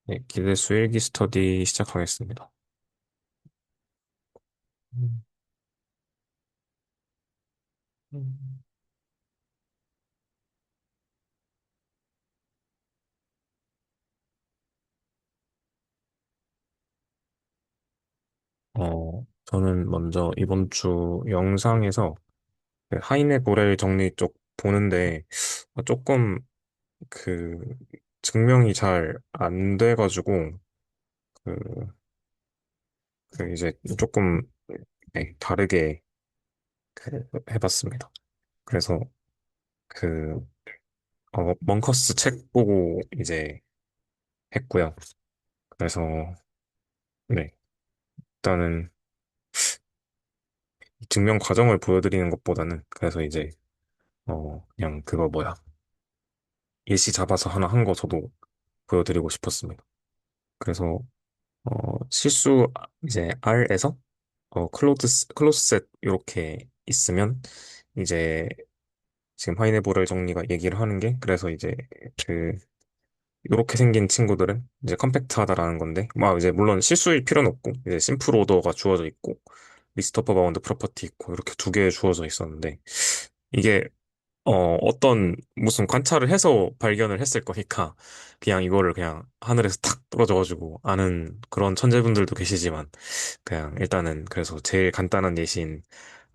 네, 기대수 일기 스터디 시작하겠습니다. 음, 음. 저는 먼저 이번 주 영상에서 그 하이네 보렐 정리 쪽 보는데 조금 그 증명이 잘 안 돼가지고 그, 그 이제 조금 네, 다르게 해봤습니다. 그래서 그 멍커스 책 보고 이제 했고요. 그래서 네, 일단은 증명 과정을 보여드리는 것보다는 그래서 이제 그냥 그거 뭐야. 예시 잡아서 하나 한 거 저도 보여드리고 싶었습니다. 그래서, 실수, 이제 R에서, 클로즈셋 이렇게 있으면, 이제, 지금 하이네보를 정리가 얘기를 하는 게, 그래서 이제, 그, 이렇게 생긴 친구들은 이제 컴팩트하다라는 건데, 막 이제 물론 실수일 필요는 없고, 이제 심플 오더가 주어져 있고, 리스트 오브 바운드 프로퍼티 있고, 이렇게 두 개 주어져 있었는데, 이게 어떤 무슨 관찰을 해서 발견을 했을 거니까 그냥 이거를 그냥 하늘에서 탁 떨어져가지고 아는 그런 천재분들도 계시지만 그냥 일단은 그래서 제일 간단한 예시인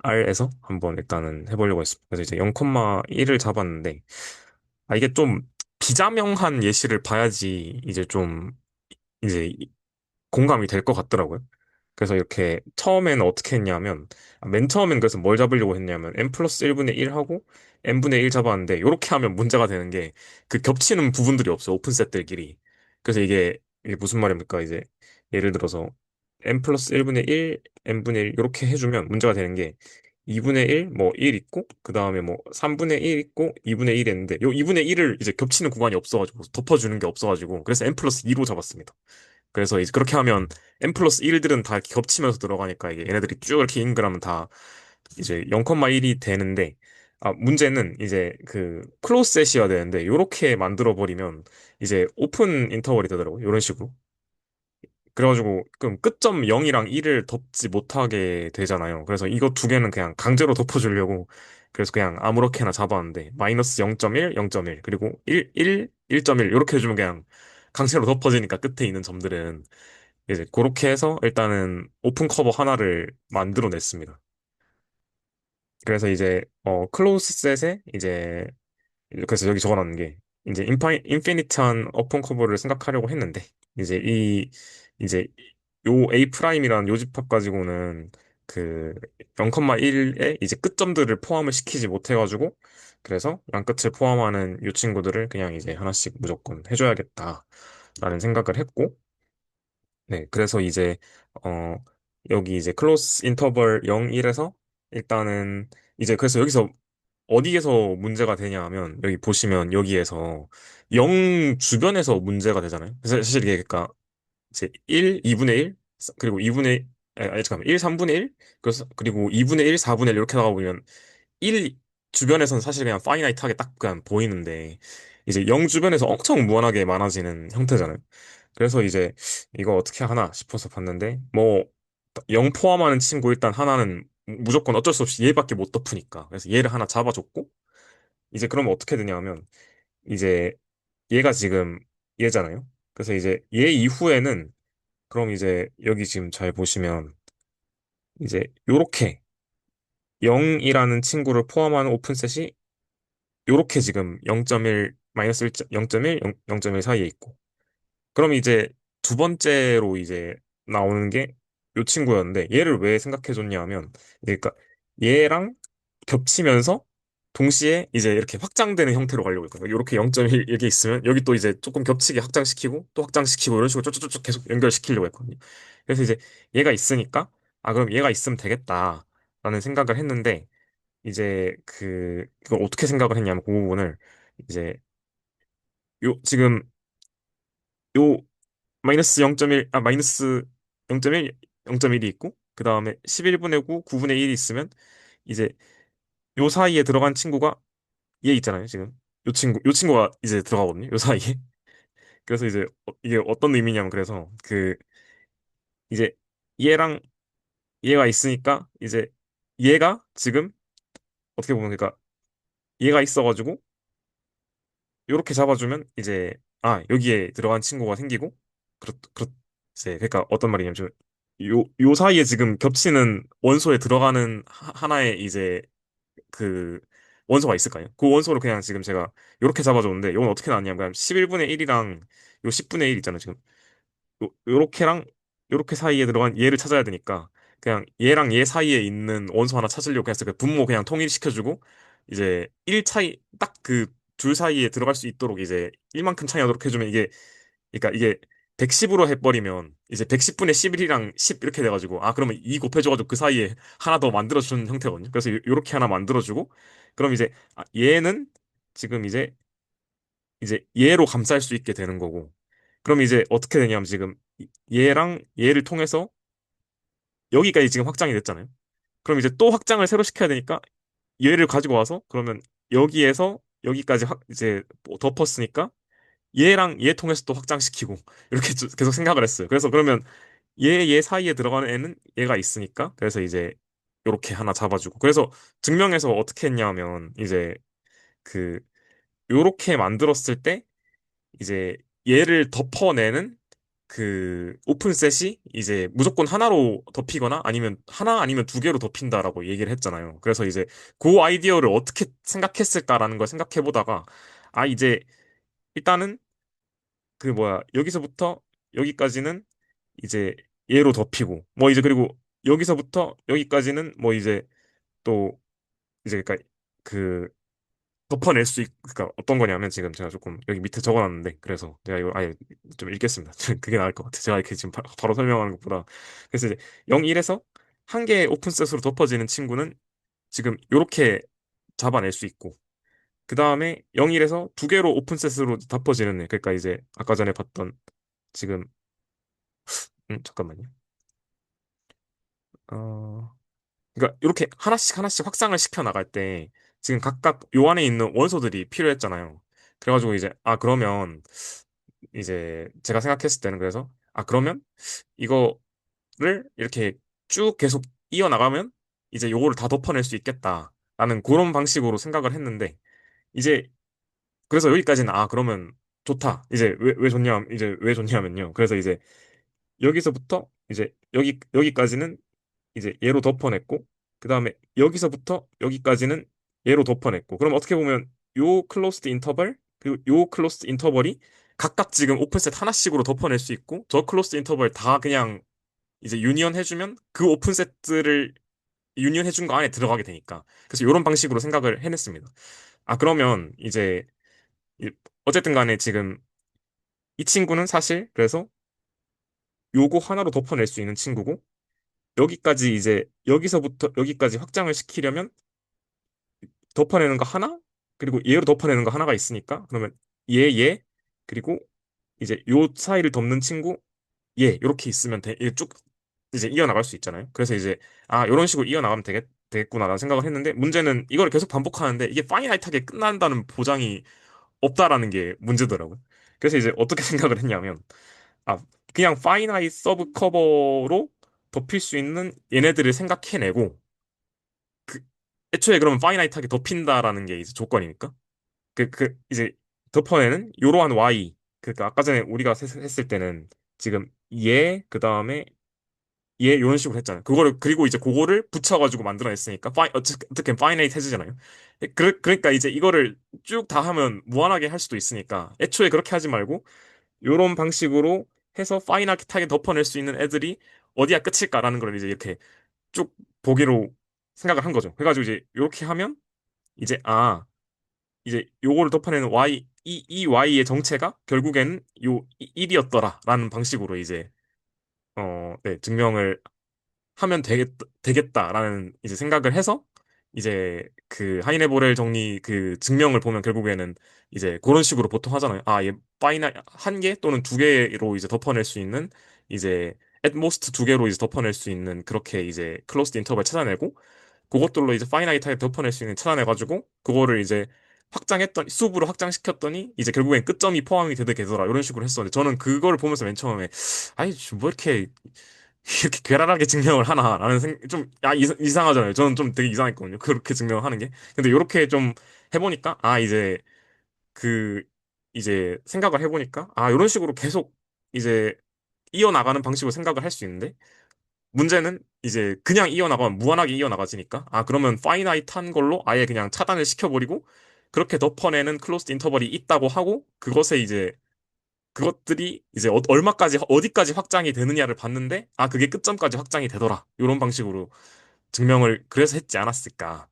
R에서 한번 일단은 해보려고 했습니다. 그래서 이제 0,1을 잡았는데 이게 좀 비자명한 예시를 봐야지 이제 좀 이제 공감이 될 것 같더라고요. 그래서 이렇게 처음에는 어떻게 했냐면 맨 처음엔 그래서 뭘 잡으려고 했냐면 n 플러스 1분의 1 하고 n분의 1 잡았는데 이렇게 하면 문제가 되는 게 그 겹치는 부분들이 없어요. 오픈셋들끼리. 그래서 이게 무슨 말입니까? 이제 예를 들어서 n 플러스 1분의 1, n분의 1 이렇게 해주면 문제가 되는 게 2분의 1, 뭐 1 있고 그 다음에 뭐 3분의 1 있고 2분의 1 했는데 요 2분의 1을 이제 겹치는 구간이 없어가지고 덮어주는 게 없어가지고 그래서 n 플러스 2로 잡았습니다. 그래서 이제 그렇게 하면 n 플러스 1들은 다 이렇게 겹치면서 들어가니까 이게 얘네들이 쭉 이렇게 인글하면 다 이제 0,1이 되는데 문제는 이제 그 클로즈셋이어야 되는데 요렇게 만들어 버리면 이제 오픈 인터벌이 되더라고요. 이런 식으로. 그래가지고 그럼 끝점 0이랑 1을 덮지 못하게 되잖아요. 그래서 이거 두 개는 그냥 강제로 덮어주려고 그래서 그냥 아무렇게나 잡았는데 마이너스 0.1, 0.1 그리고 1, 1, 1.1 이렇게 해주면 그냥 강제로 덮어지니까 끝에 있는 점들은 이제 그렇게 해서 일단은 오픈 커버 하나를 만들어냈습니다. 그래서 이제 클로즈 셋에 이제 그래서 여기 적어놨는 게 이제 인피니트한 오픈 커버를 생각하려고 했는데 이제 이제 요 A 프라임이라는 요집합 가지고는 그 0,1에 이제 끝점들을 포함을 시키지 못해가지고 그래서 양끝을 포함하는 요 친구들을 그냥 이제 하나씩 무조건 해줘야겠다라는 생각을 했고 네, 그래서 이제, 어, 여기 이제 클로스 인터벌 0, 1에서 일단은 이제 그래서 여기서 어디에서 문제가 되냐 하면 여기 보시면 여기에서 0 주변에서 문제가 되잖아요. 그래서 사실 이게 그러니까 이제 1, 2분의 1, 그리고 2분의, 아니, 잠깐만, 1, 3분의 1, 그리고 2분의 1, 4분의 1 이렇게 나가 보면 1 주변에서는 사실 그냥 파이나이트하게 딱 그냥 보이는데 이제 0 주변에서 엄청 무한하게 많아지는 형태잖아요. 그래서 이제 이거 어떻게 하나 싶어서 봤는데 뭐 0 포함하는 친구 일단 하나는 무조건 어쩔 수 없이 얘밖에 못 덮으니까 그래서 얘를 하나 잡아줬고 이제 그러면 어떻게 되냐 하면 이제 얘가 지금 얘잖아요. 그래서 이제 얘 이후에는 그럼 이제 여기 지금 잘 보시면 이제 요렇게 0이라는 친구를 포함하는 오픈셋이 요렇게 지금 0.1 마이너스 1, 0.1, 0.1 사이에 있고 그럼 이제 두 번째로 이제 나오는 게 요 친구였는데 얘를 왜 생각해줬냐 하면 그러니까 얘랑 겹치면서 동시에 이제 이렇게 확장되는 형태로 가려고 했거든요. 이렇게 0.1 이게 있으면 여기 또 이제 조금 겹치게 확장시키고 또 확장시키고 이런 식으로 쭉쭉쭉 계속 연결시키려고 했거든요. 그래서 이제 얘가 있으니까 그럼 얘가 있으면 되겠다라는 생각을 했는데 이제 그걸 어떻게 생각을 했냐면 그 부분을 이제 지금 요 마이너스 0.1, 마이너스 0.1, 0.1이 있고, 그 다음에 11분의 9, 9분의 1이 있으면, 이제 요 사이에 들어간 친구가 얘 있잖아요, 지금. 요 친구가 이제 들어가거든요, 요 사이에. 그래서 이제 이게 어떤 의미냐면 그래서 그 이제 얘랑 얘가 있으니까 이제 얘가 지금 어떻게 보면 그러니까 얘가 있어가지고 요렇게 잡아주면 이제 아 여기에 들어간 친구가 생기고 그렇 이제 그러니까 어떤 말이냐면 요 사이에 지금 겹치는 원소에 들어가는 하나의 이제 그 원소가 있을까요? 그 원소를 그냥 지금 제가 요렇게 잡아줬는데 이건 어떻게 나왔냐면 11분의 1이랑 요 10분의 1 있잖아요 지금 요렇게랑 요렇게 사이에 들어간 얘를 찾아야 되니까 그냥 얘랑 얘 사이에 있는 원소 하나 찾으려고 그냥 그 분모 그냥 통일시켜주고 이제 1 차이 딱 그 둘 사이에 들어갈 수 있도록 이제 1만큼 차이 나도록 해주면 이게 그러니까 이게 110으로 해버리면 이제 110분의 11이랑 10 이렇게 돼가지고 아 그러면 2 곱해줘가지고 그 사이에 하나 더 만들어주는 형태거든요. 그래서 요렇게 하나 만들어주고 그럼 이제 아, 얘는 지금 이제 얘로 감쌀 수 있게 되는 거고 그럼 이제 어떻게 되냐면 지금 얘랑 얘를 통해서 여기까지 지금 확장이 됐잖아요. 그럼 이제 또 확장을 새로 시켜야 되니까 얘를 가지고 와서 그러면 여기에서 여기까지 이제 뭐 덮었으니까 얘랑 얘 통해서 또 확장시키고 이렇게 계속 생각을 했어요. 그래서 그러면 얘 사이에 들어가는 애는 얘가 있으니까 그래서 이제 요렇게 하나 잡아주고 그래서 증명해서 어떻게 했냐면 이제 그 요렇게 만들었을 때 이제 얘를 덮어내는 그 오픈셋이 이제 무조건 하나로 덮이거나 아니면 하나 아니면 두 개로 덮인다라고 얘기를 했잖아요. 그래서 이제 그 아이디어를 어떻게 생각했을까라는 걸 생각해 보다가 아 이제 일단은 그 뭐야 여기서부터 여기까지는 이제 얘로 덮이고 뭐 이제 그리고 여기서부터 여기까지는 뭐 이제 또 이제 그러니까 그 덮어낼 수 그러니까 어떤 거냐면 지금 제가 조금 여기 밑에 적어놨는데 그래서 제가 이거 아예 좀 읽겠습니다. 그게 나을 것 같아요. 제가 이렇게 지금 바로 설명하는 것보다 그래서 이제 0, 1에서 한 개의 오픈셋으로 덮어지는 친구는 지금 이렇게 잡아낼 수 있고 그 다음에 0, 1에서 두 개로 오픈셋으로 덮어지는 애 그러니까 이제 아까 전에 봤던 지금 잠깐만요. 어 그러니까 이렇게 하나씩 하나씩 확장을 시켜 나갈 때 지금 각각 요 안에 있는 원소들이 필요했잖아요. 그래가지고 이제 아 그러면 이제 제가 생각했을 때는 그래서 아 그러면 이거를 이렇게 쭉 계속 이어나가면 이제 요거를 다 덮어낼 수 있겠다라는 그런 방식으로 생각을 했는데 이제 그래서 여기까지는 아 그러면 좋다 이제 왜 좋냐 이제 왜 좋냐면요 그래서 이제 여기서부터 이제 여기까지는 이제 얘로 덮어냈고 그 다음에 여기서부터 여기까지는 얘로 덮어냈고 그럼 어떻게 보면 요 클로스드 인터벌 그리고 요 클로스드 인터벌이 각각 지금 오픈셋 하나씩으로 덮어낼 수 있고 저 클로스드 인터벌 다 그냥 이제 유니언 해주면 그 오픈셋들을 유니언 해준 거 안에 들어가게 되니까 그래서 이런 방식으로 생각을 해냈습니다. 아 그러면 이제 이- 어쨌든 간에 지금 이 친구는 사실 그래서 요거 하나로 덮어낼 수 있는 친구고 여기까지 이제 여기서부터 여기까지 확장을 시키려면 덮어내는 거 하나 그리고 얘로 덮어내는 거 하나가 있으니까 그러면 얘 그리고 이제 요 사이를 덮는 친구 얘 이렇게 있으면 이게 쭉 이제 이어나갈 수 있잖아요. 그래서 이제 아 이런 식으로 이어나가면 되겠구나라는 생각을 했는데 문제는 이걸 계속 반복하는데 이게 파이나이트하게 끝난다는 보장이 없다라는 게 문제더라고요. 그래서 이제 어떻게 생각을 했냐면 아 그냥 파이나이트 서브 커버로 덮일 수 있는 얘네들을 생각해내고 그 애초에 그러면 파이나이트하게 덮인다라는 게 이제 조건이니까 이제 덮어내는 이러한 y 그러니까 아까 전에 우리가 했을 때는 지금 얘 그다음에 얘 이런 식으로 했잖아요. 그거를 그리고 이제 그거를 붙여가지고 만들어냈으니까 어떻게 파이나이트 해주잖아요. 그러니까 이제 이거를 쭉 다 하면 무한하게 할 수도 있으니까 애초에 그렇게 하지 말고 이런 방식으로 해서 파이나이트하게 덮어낼 수 있는 애들이 어디야 끝일까라는 걸 이제 이렇게 쭉 보기로 생각을 한 거죠. 그래가지고 이제 이렇게 하면 이제 아 이제 요거를 덮어내는 이 y의 정체가 결국에는 요 1이었더라라는 방식으로 이제 네, 증명을 하면 되겠다라는 이제 생각을 해서 이제 그 하이네보렐 정리 그 증명을 보면 결국에는 이제 그런 식으로 보통 하잖아요. 아, 얘 파이나 한 개 또는 두 개로 이제 덮어낼 수 있는 이제 at most 두 개로 이제 덮어낼 수 있는 그렇게 이제 클로스드 인터벌 찾아내고 그것들로 이제 파이나이트하게 덮어낼 수 있는 찾아내가지고 그거를 이제 확장했더니 숲으로 확장시켰더니 이제 결국엔 끝점이 포함이 되게 되더라 이런 식으로 했었는데 저는 그걸 보면서 맨 처음에 아니 뭐 이렇게 괴랄하게 증명을 하나라는 좀야 이상하잖아요. 저는 좀 되게 이상했거든요. 그렇게 증명하는 게. 근데 이렇게 좀 해보니까 아 그 이제 생각을 해보니까 아 이런 식으로 계속 이제 이어나가는 방식으로 생각을 할 수 있는데 문제는 이제 그냥 이어나가면 무한하게 이어나가지니까 아 그러면 파이나이트한 걸로 아예 그냥 차단을 시켜버리고 그렇게 덮어내는 클로스드 인터벌이 있다고 하고 그것에 이제 그것들이 이제 얼마까지 어디까지 확장이 되느냐를 봤는데 아 그게 끝점까지 확장이 되더라 이런 방식으로 증명을 그래서 했지 않았을까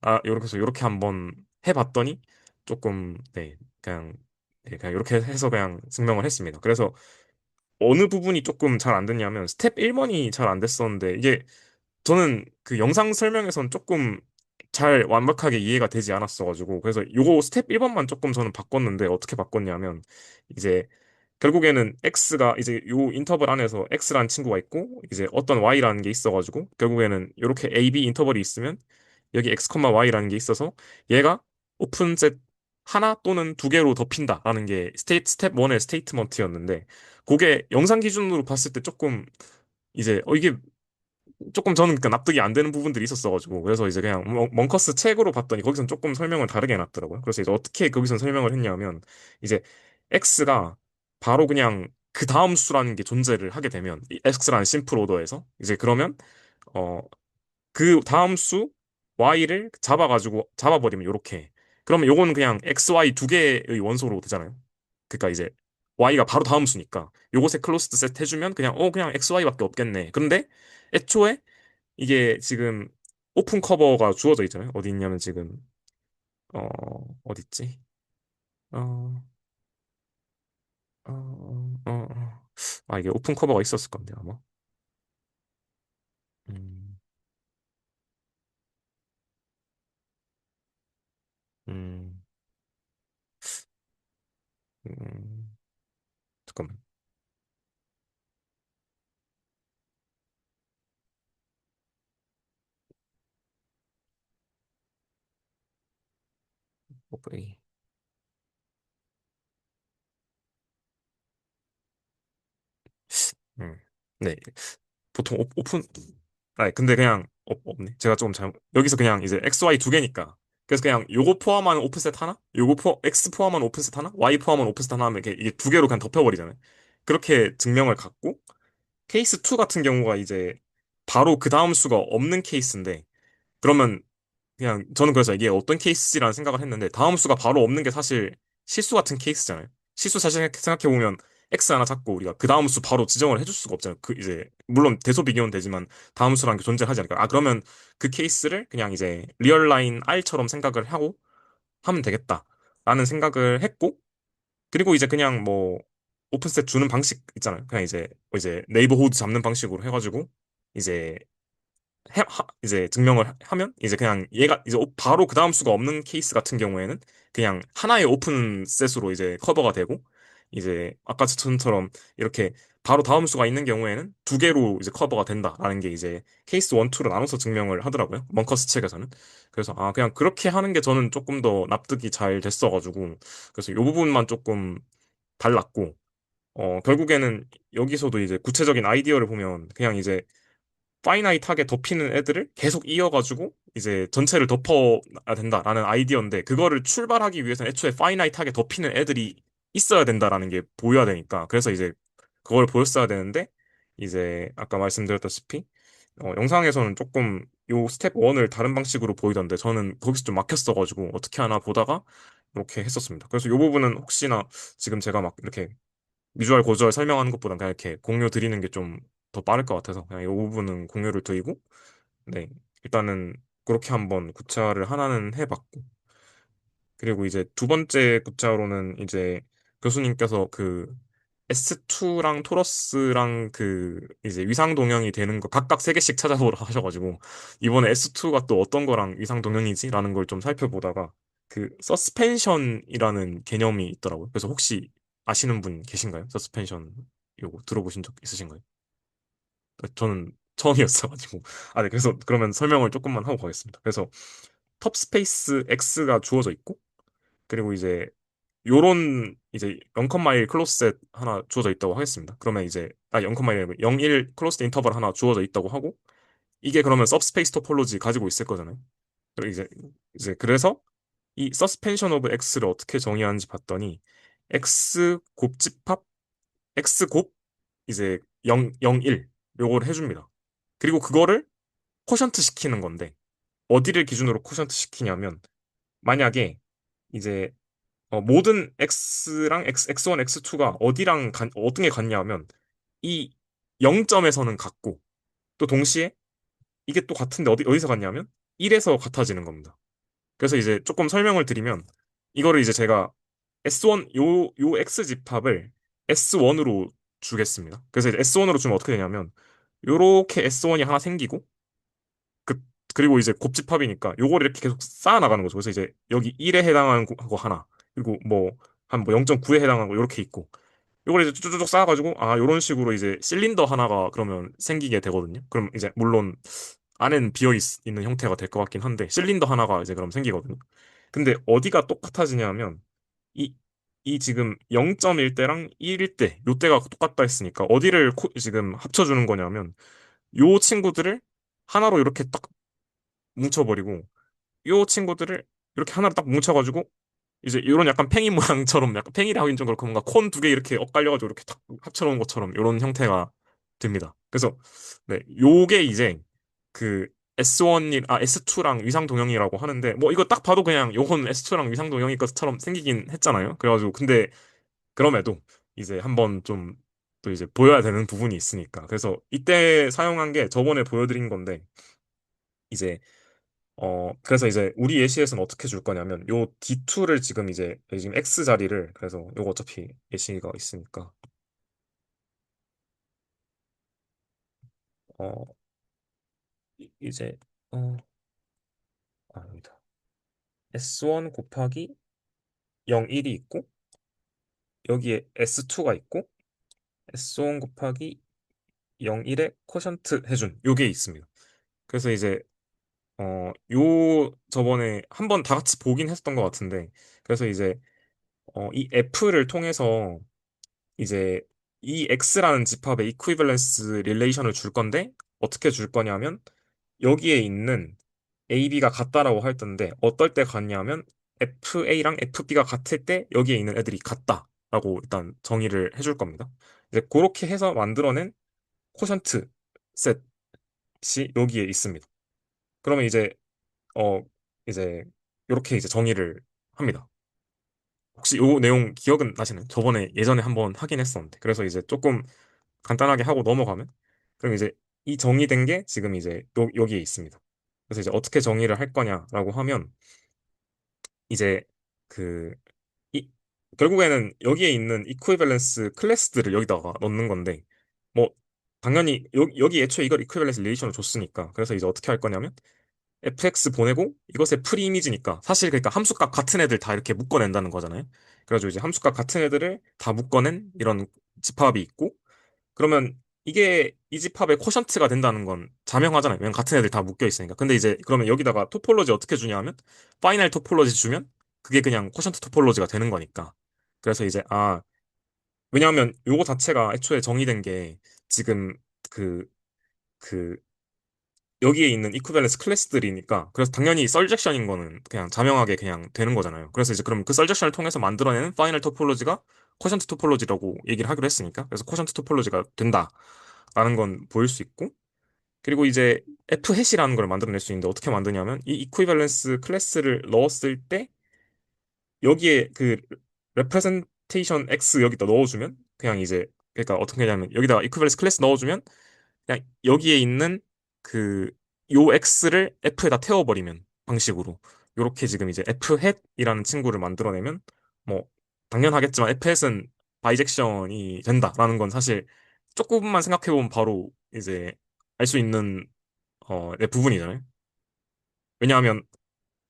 아 요렇게 해서 요렇게 한번 해봤더니 조금 네 그냥 네, 그냥 이렇게 해서 그냥 증명을 했습니다. 그래서 어느 부분이 조금 잘 안 됐냐면 스텝 1번이 잘 안 됐었는데 이게 저는 그 영상 설명에선 조금 잘 완벽하게 이해가 되지 않았어가지고 그래서 요거 스텝 1번만 조금 저는 바꿨는데 어떻게 바꿨냐면 이제 결국에는 X가 이제 요 인터벌 안에서 X라는 친구가 있고 이제 어떤 Y라는 게 있어가지고 결국에는 이렇게 A, B 인터벌이 있으면 여기 X, Y라는 게 있어서 얘가 오픈셋 하나 또는 두 개로 덮인다라는 게 스텝 1의 스테이트먼트였는데 그게 영상 기준으로 봤을 때 조금 이제 이게 조금 저는 그 납득이 안 되는 부분들이 있었어가지고 그래서 이제 그냥 멍커스 책으로 봤더니 거기선 조금 설명을 다르게 해놨더라고요. 그래서 이제 어떻게 거기선 설명을 했냐면 이제 x가 바로 그냥 그 다음 수라는 게 존재를 하게 되면 이 x라는 심플 오더에서 이제 그러면 어 그 다음 수 y를 잡아버리면 요렇게 그러면 요거는 그냥 x, y 두 개의 원소로 되잖아요. 그러니까 이제 y가 바로 다음 수니까 요것에 클로스드 셋 해주면 그냥 x, y밖에 없겠네. 근데 애초에 이게 지금 오픈 커버가 주어져 있잖아요. 어디 있냐면 지금 어 어디 있지? 어, 아 이게 오픈 커버가 있었을 건데 아마. 음, 음, 음, 잠깐만. 오프레이. 음. 네. 보통 오픈 아니 근데 그냥 없네. 제가 조금 잘못 여기서 그냥 이제 X, Y 두 개니까. 그래서 그냥 요거 포함하는 오픈셋 하나, X 포함하는 오픈셋 하나, Y 포함하는 오픈셋 하나 하면 이게 두 개로 그냥 덮여버리잖아요. 그렇게 증명을 갖고 케이스 2 같은 경우가 이제 바로 그 다음 수가 없는 케이스인데 그러면 그냥 저는 그래서 이게 어떤 케이스지라는 생각을 했는데 다음 수가 바로 없는 게 사실 실수 같은 케이스잖아요. 실수 사실 생각해보면 x 하나 잡고 우리가 그 다음 수 바로 지정을 해줄 수가 없잖아요. 그 이제 물론 대소비교는 되지만 다음 수라는 게 존재하지 않으니까 아 그러면 그 케이스를 그냥 이제 리얼라인 R처럼 생각을 하고 하면 되겠다라는 생각을 했고 그리고 이제 그냥 뭐 오픈셋 주는 방식 있잖아요. 그냥 이제 네이버호드 잡는 방식으로 해가지고 이제 이제 증명을 하면 이제 그냥 얘가 이제 바로 그 다음 수가 없는 케이스 같은 경우에는 그냥 하나의 오픈 셋으로 이제 커버가 되고 이제 아까 전처럼 이렇게 바로 다음 수가 있는 경우에는 두 개로 이제 커버가 된다라는 게 이제 케이스 1, 2로 나눠서 증명을 하더라고요. 멍커스 책에서는. 그래서 아 그냥 그렇게 하는 게 저는 조금 더 납득이 잘 됐어가지고 그래서 이 부분만 조금 달랐고 결국에는 여기서도 이제 구체적인 아이디어를 보면 그냥 이제 파이나이트하게 덮이는 애들을 계속 이어가지고 이제 전체를 덮어야 된다라는 아이디어인데 그거를 출발하기 위해서는 애초에 파이나이트하게 덮이는 애들이 있어야 된다라는 게 보여야 되니까 그래서 이제 그걸 보였어야 되는데 이제 아까 말씀드렸다시피 영상에서는 조금 요 스텝 1을 다른 방식으로 보이던데 저는 거기서 좀 막혔어가지고 어떻게 하나 보다가 이렇게 했었습니다. 그래서 요 부분은 혹시나 지금 제가 막 이렇게 미주알 고주알 설명하는 것보다 그냥 이렇게 공유 드리는 게 좀 더 빠를 것 같아서 그냥 이 부분은 공유를 드리고 네 일단은 그렇게 한번 구차를 하나는 해봤고 그리고 이제 두 번째 구차로는 이제 교수님께서 그 S2랑 토러스랑 그 이제 위상 동형이 되는 거 각각 세 개씩 찾아보라 하셔가지고 이번에 S2가 또 어떤 거랑 위상 동형이지라는 걸 좀 살펴보다가 그 서스펜션이라는 개념이 있더라고요. 그래서 혹시 아시는 분 계신가요? 서스펜션 요거 들어보신 적 있으신가요? 저는 처음이었어가지고 네 그래서 그러면 설명을 조금만 하고 가겠습니다. 그래서 톱 스페이스 X가 주어져 있고 그리고 이제 요런 이제 0,1 클로스셋 하나 주어져 있다고 하겠습니다. 그러면 이제 0,1 0, 1 클로스 인터벌 하나 주어져 있다고 하고 이게 그러면 सब스페이스 토폴로지 가지고 있을 거잖아요. 그리고 이제 그래서 이 서스펜션 오브 X를 어떻게 정의하는지 봤더니 X 곱집합 X 곱 이제 0, 0, 1 요걸 해줍니다. 그리고 그거를 코션트 시키는 건데 어디를 기준으로 코션트 시키냐면 만약에 이제 모든 x랑 x1, x2가 어떤 게 같냐면 이 0점에서는 같고 또 동시에 이게 또 같은데 어디서 같냐면 1에서 같아지는 겁니다. 그래서 이제 조금 설명을 드리면 이거를 이제 제가 S1 요 x 집합을 S1으로 주겠습니다. 그래서 이제 S1으로 주면 어떻게 되냐면 요렇게 S1이 하나 생기고 그, 그리고 이제 곱집합이니까 요거를 이렇게 계속 쌓아 나가는 거죠. 그래서 이제 여기 1에 해당하는 거 하나, 그리고 뭐 한 뭐 0.9에 해당하는 거 이렇게 있고 요걸 이제 쭉쭉쭉 쌓아가지고 요런 식으로 이제 실린더 하나가 그러면 생기게 되거든요. 그럼 이제 물론 안에는 있는 형태가 될 것 같긴 한데 실린더 하나가 이제 그럼 생기거든요. 근데 어디가 똑같아지냐면 이 이 지금 0.1대랑 1대 요때가 똑같다 했으니까 어디를 지금 합쳐주는 거냐면 요 친구들을 하나로 이렇게 딱 뭉쳐버리고 요 친구들을 이렇게 하나로 딱 뭉쳐가지고 이제 이런 약간 팽이 모양처럼 약간 팽이라 하긴 좀 그렇고 뭔가 콘 두 개 이렇게 엇갈려가지고 이렇게 딱 합쳐놓은 것처럼 이런 형태가 됩니다. 그래서 네 요게 이제 그 S2랑 위상 동형이라고 하는데 뭐 이거 딱 봐도 그냥 요건 S2랑 위상 동형이 것처럼 생기긴 했잖아요. 그래가지고 근데 그럼에도 이제 한번 좀 또 이제 보여야 되는 부분이 있으니까 그래서 이때 사용한 게 저번에 보여드린 건데 이제 그래서 이제 우리 예시에서는 어떻게 줄 거냐면 요 D2를 지금 X 자리를 그래서 요거 어차피 예시가 있으니까 어 이제 어 아니다. S1 곱하기 0, 1이 있고 여기에 S2가 있고 S1 곱하기 0, 1에 코션트 해준 요게 있습니다. 그래서 이제 요 저번에 한번 다 같이 보긴 했었던 것 같은데 그래서 이제 이 F를 통해서 이제 이 X라는 집합의 이퀴밸런스 릴레이션을 줄 건데 어떻게 줄 거냐면 여기에 있는 AB가 같다라고 할 텐데 어떨 때 같냐면 FA랑 FB가 같을 때 여기에 있는 애들이 같다라고 일단 정의를 해줄 겁니다. 이제 그렇게 해서 만들어낸 코션트 셋이 여기에 있습니다. 그러면 어 이제 이렇게 이제 정의를 합니다. 혹시 요 내용 기억은 나시나요? 저번에 예전에 한번 하긴 했었는데. 그래서 이제 조금 간단하게 하고 넘어가면 그럼 이제 이 정의된 게 지금 이제 여기에 있습니다. 그래서 이제 어떻게 정의를 할 거냐라고 하면 이제 그 이, 결국에는 여기에 있는 이퀴밸런스 클래스들을 여기다가 넣는 건데 뭐 당연히 여기 애초에 이걸 이퀴밸런스 릴레이션을 줬으니까 그래서 이제 어떻게 할 거냐면 fx 보내고 이것의 프리이미지니까 사실 그러니까 함수값 같은 애들 다 이렇게 묶어낸다는 거잖아요. 그래가지고 이제 함수값 같은 애들을 다 묶어낸 이런 집합이 있고 그러면 이게 이 집합의 코션트가 된다는 건 자명하잖아요. 왜냐면 같은 애들 다 묶여 있으니까. 근데 이제 그러면 여기다가 토폴로지 어떻게 주냐 하면 파이널 토폴로지 주면 그게 그냥 코션트 토폴로지가 되는 거니까. 그래서 이제 왜냐하면 요거 자체가 애초에 정의된 게 지금 그 그 여기에 있는 이쿠밸런스 클래스들이니까 그래서 당연히 썰젝션인 거는 그냥 자명하게 그냥 되는 거잖아요. 그래서 이제 그럼 그 썰젝션을 통해서 만들어내는 파이널 토폴로지가 코션트 토폴로지라고 얘기를 하기로 했으니까 그래서 코션트 토폴로지가 된다라는 건 보일 수 있고 그리고 이제 F 해시라는 걸 만들어낼 수 있는데 어떻게 만드냐면 이 이퀴밸런스 클래스를 넣었을 때 여기에 그 레프레젠테이션 X 여기다 넣어주면 그냥 이제 그러니까 어떻게 하냐면 여기다가 이퀴밸런스 클래스 넣어주면 그냥 여기에 있는 그 요 X를 F에다 태워버리면 방식으로 요렇게 지금 이제 F 햇이라는 친구를 만들어내면 뭐 당연하겠지만 F 햇은 바이젝션이 된다라는 건 사실 조금만 생각해보면 바로 이제 알 수 있는 네, 부분이잖아요. 왜냐하면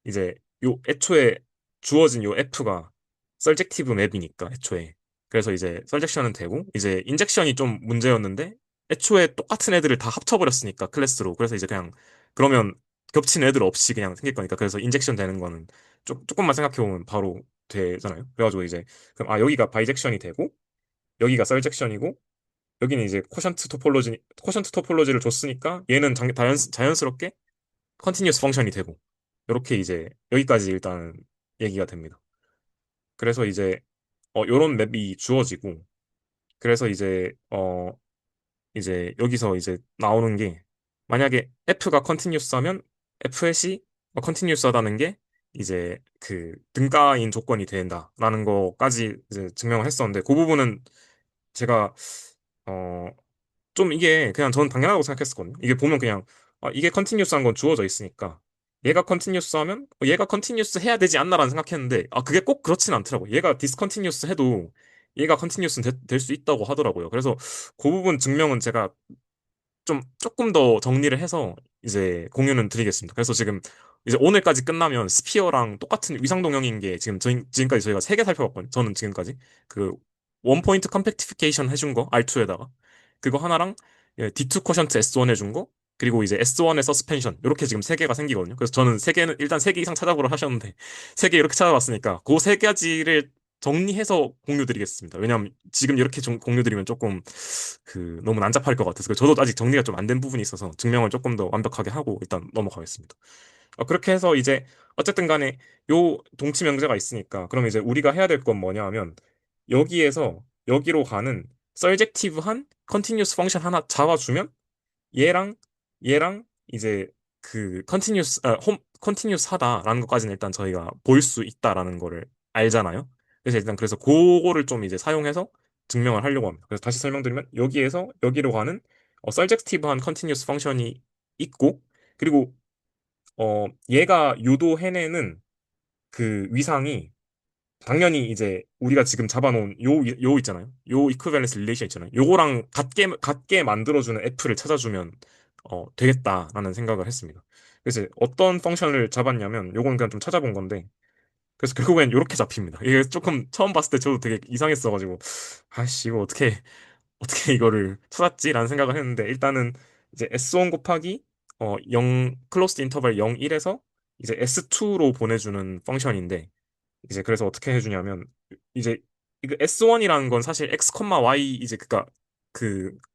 이제 요 애초에 주어진 요 F가 서젝티브 맵이니까 애초에 그래서 이제 서젝션은 되고 이제 인젝션이 좀 문제였는데 애초에 똑같은 애들을 다 합쳐버렸으니까 클래스로 그래서 이제 그냥 그러면 겹친 애들 없이 그냥 생길 거니까 그래서 인젝션 되는 거는 조금만 생각해보면 바로 되잖아요. 그래가지고 이제 그럼 아 여기가 바이젝션이 되고 여기가 썰젝션이고 여기는 이제 코션트 토폴로지를 줬으니까 얘는 자연스럽게 컨티뉴스 펑션이 되고 이렇게 이제 여기까지 일단 얘기가 됩니다. 그래서 이제 요런 맵이 주어지고 그래서 이제 여기서 이제 나오는 게 만약에 F가 컨티뉴스하면 F햇이 컨티뉴스하다는 게 이제 그 등가인 조건이 된다라는 거까지 이제 증명을 했었는데 그 부분은 제가 어 좀 이게 그냥 저는 당연하다고 생각했었거든요. 이게 보면 그냥 이게 컨티뉴스한 건 주어져 있으니까 얘가 컨티뉴스 하면 얘가 컨티뉴스 해야 되지 않나라는 생각했는데 그게 꼭 그렇진 않더라고요. 얘가 디스컨티뉴스 해도 얘가 컨티뉴스 될 수 있다고 하더라고요. 그래서 그 부분 증명은 제가 좀 조금 더 정리를 해서 이제 공유는 드리겠습니다. 그래서 지금 이제 오늘까지 끝나면 스피어랑 똑같은 위상동형인 게 지금까지 저희가 세 개 살펴봤거든요. 저는 지금까지 그 원 포인트 컴팩티피케이션 해준 거 R2에다가 그거 하나랑 D2 쿼션트 S1 해준 거 그리고 이제 S1의 서스펜션 이렇게 지금 세 개가 생기거든요. 그래서 저는 세 개는 일단 세 개 이상 찾아보라 하셨는데 세 개 이렇게 찾아봤으니까 그 세 가지를 정리해서 공유드리겠습니다. 왜냐하면 지금 이렇게 좀 공유드리면 조금 너무 난잡할 것 같아서 저도 아직 정리가 좀 안 된 부분이 있어서 증명을 조금 더 완벽하게 하고 일단 넘어가겠습니다. 그렇게 해서 이제 어쨌든 간에 요 동치 명제가 있으니까 그럼 이제 우리가 해야 될 건 뭐냐 하면 여기에서 여기로 가는 서젝티브한 컨티뉴스 펑션 하나 잡아주면 얘랑 얘랑 이제 그 컨티뉴스 하다라는 것까지는 일단 저희가 볼 수 있다라는 거를 알잖아요. 그래서 일단 그래서 그거를 좀 이제 사용해서 증명을 하려고 합니다. 그래서 다시 설명드리면 여기에서 여기로 가는 서젝티브한 컨티뉴스 펑션이 있고 그리고 얘가 유도해내는 그 위상이 당연히 이제 우리가 지금 잡아놓은 요 있잖아요. 요 이퀴밸런스 릴레이션 있잖아요. 요거랑 같게 만들어주는 F를 찾아주면 되겠다라는 생각을 했습니다. 그래서 어떤 펑션을 잡았냐면 요건 그냥 좀 찾아본 건데 그래서 결국엔 요렇게 잡힙니다. 이게 조금 처음 봤을 때 저도 되게 이상했어가지고 아씨 이거 어떻게 이거를 찾았지라는 생각을 했는데 일단은 이제 S1 곱하기 0 클로스드 인터벌 0, 1에서 이제 S2로 보내주는 펑션인데 이제 그래서 어떻게 해주냐면 이제 이거 S1이라는 건 사실 X, Y 이제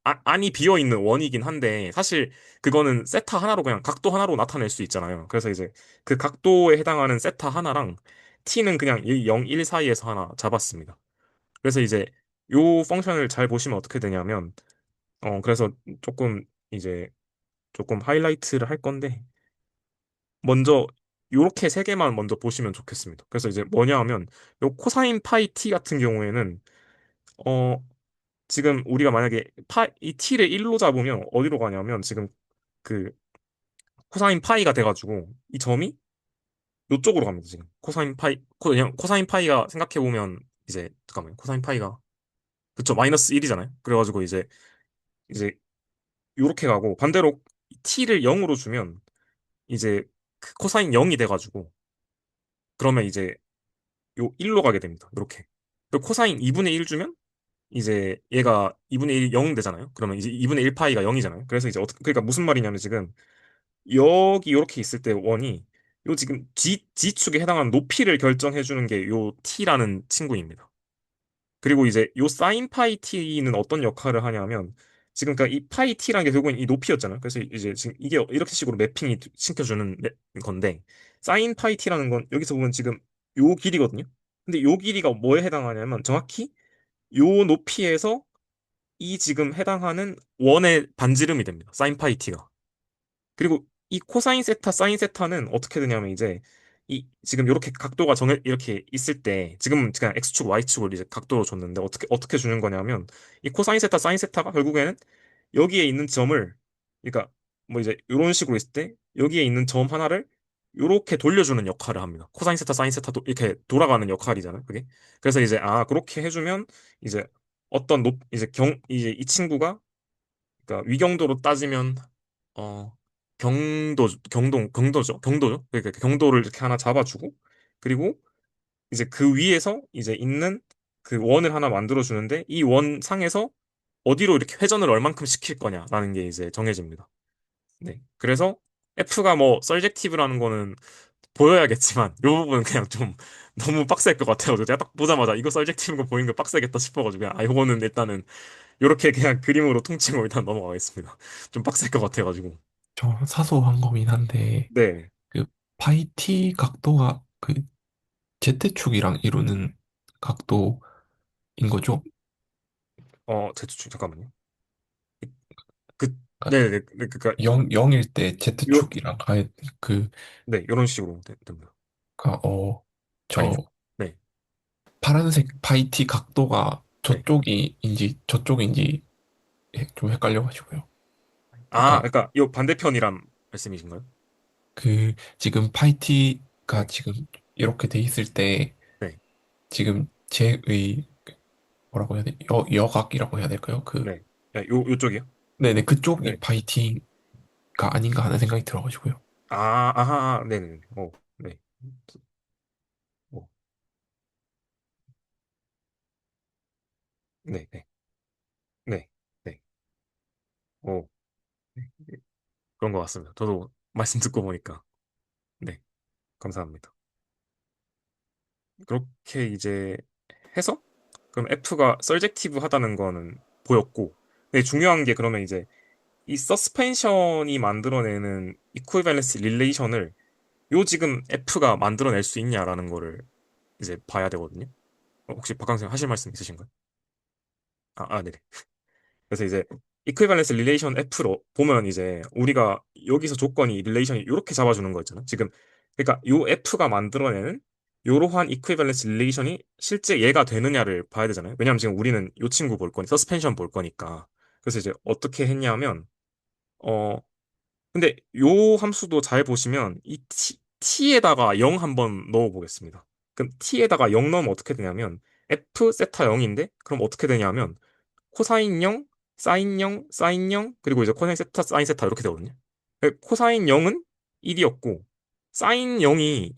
안이 비어 있는 원이긴 한데 사실 그거는 세타 하나로 그냥 각도 하나로 나타낼 수 있잖아요. 그래서 이제 그 각도에 해당하는 세타 하나랑 T는 그냥 0, 1 사이에서 하나 잡았습니다. 그래서 이제 요 펑션을 잘 보시면 어떻게 되냐면 그래서 조금 이제 조금 하이라이트를 할 건데 먼저 요렇게 세 개만 먼저 보시면 좋겠습니다. 그래서 이제 뭐냐 하면 요 코사인 파이 t 같은 경우에는 어 지금 우리가 만약에 이 t를 1로 잡으면 어디로 가냐면 지금 그 코사인 파이가 돼가지고 이 점이 요쪽으로 갑니다. 지금 그냥 코사인 파이가 생각해 보면 이제 잠깐만요. 코사인 파이가 그쵸 마이너스 1이잖아요. 그래가지고 이제 요렇게 가고 반대로 t를 0으로 주면 이제 그 코사인 0이 돼가지고 그러면 이제 요 1로 가게 됩니다. 이렇게. 그리고 코사인 2분의 1 주면 이제 얘가 2분의 1 0 되잖아요. 그러면 이제 2분의 1 파이가 0이잖아요. 그래서 이제 그러니까 무슨 말이냐면 지금 여기 이렇게 있을 때 원이 요 지금 G축에 해당하는 높이를 결정해 주는 게 요 T라는 친구입니다. 그리고 이제 요 사인 파이 t는 어떤 역할을 하냐면 지금 그러니까 이 파이 t라는 게 결국엔 이 높이였잖아요. 그래서 이제 지금 이게 이렇게 식으로 매핑이 시켜주는 건데 사인 파이 t라는 건 여기서 보면 지금 요 길이거든요. 근데 요 길이가 뭐에 해당하냐면 정확히 요 높이에서 이 지금 해당하는 원의 반지름이 됩니다. 사인 파이 t가. 그리고 이 코사인 세타, 사인 세타는 어떻게 되냐면 이제 이 지금 이렇게 각도가 정해 이렇게 있을 때 지금은 그냥 x축, y축을 이제 각도로 줬는데 어떻게 주는 거냐면 이 코사인 세타, 사인 세타가 결국에는 여기에 있는 점을 그러니까 뭐 이제 이런 식으로 있을 때 여기에 있는 점 하나를 이렇게 돌려주는 역할을 합니다. 코사인 세타, 사인 세타도 이렇게 돌아가는 역할이잖아요. 그게. 그래서 이제 그렇게 해주면 이제 이제 이 친구가 그러니까 위경도로 따지면 어 경도죠. 그러니까 경도를 이렇게 하나 잡아주고 그리고 이제 그 위에서 이제 있는 그 원을 하나 만들어 주는데 이 원 상에서 어디로 이렇게 회전을 얼만큼 시킬 거냐라는 게 이제 정해집니다. 네. 그래서 F가 뭐 서젝티브라는 거는 보여야겠지만 이 부분은 그냥 좀 너무 빡셀 것 같아가지고 제가 딱 보자마자 이거 썰젝티브인 거 보이는 거 빡세겠다 싶어가지고 그냥 아 요거는 일단은 요렇게 그냥 그림으로 통칭으로 일단 넘어가겠습니다. 좀 빡셀 것 같아가지고. 저 사소한 거긴 한데, 네. 그 파이티 각도가 그 Z축이랑 이루는 각도인 거죠? 제주충 잠깐만요. 그, 그러니까 네네, 그니까, 0일 때 요, Z축이랑 그, 네, 요런 식으로 됩니다. 저 아니죠. 네, 파란색 파이티 각도가 네. 저쪽인지 좀 헷갈려가지고요. 아, 그러니까 그러니까 요 반대편이란 말씀이신가요? 그 지금 파이티가 네, 지금 이렇게 돼 있을 때 네, 지금 제의 뭐라고 해야 돼? 여각이라고 해야 될까요? 네. 네, 요쪽이요? 네네 그쪽이 네. 파이티가 아닌가 하는 생각이 들어가지고요. 네네. 네. 오, 네, 네, 네, 네. 오, 네. 그런 것 같습니다. 저도 말씀 듣고 보니까. 네, 감사합니다. 그렇게 이제 해서, 그럼 F가 서젝티브 하다는 거는 보였고, 근데 중요한 게 그러면 이제 이 서스펜션이 만들어내는 이퀴밸런스 릴레이션을 요 지금 F가 만들어낼 수 있냐라는 거를 이제 봐야 되거든요. 혹시 박강생 하실 말씀 있으신가요? 네네. 그래서 이제 이퀴밸런스 릴레이션 F로 보면 이제 우리가 여기서 조건이 릴레이션이 이렇게 잡아주는 거 있잖아. 지금 그러니까 요 F가 만들어내는 요러한 이퀴밸런스 릴레이션이 실제 얘가 되느냐를 봐야 되잖아요. 왜냐하면 지금 우리는 요 친구 볼 거니 서스펜션 볼 거니까. 그래서 이제 어떻게 했냐면 어 근데 요 함수도 잘 보시면 이 t에다가 0 한번 넣어 보겠습니다. 그럼 t에다가 0 넣으면 어떻게 되냐면 f 세타 0인데 그럼 어떻게 되냐면 코사인 0, 사인 0, 사인 0, 그리고 이제 코사인 세타, 사인 세타 이렇게 되거든요. 코사인 0은 1이었고 사인 0이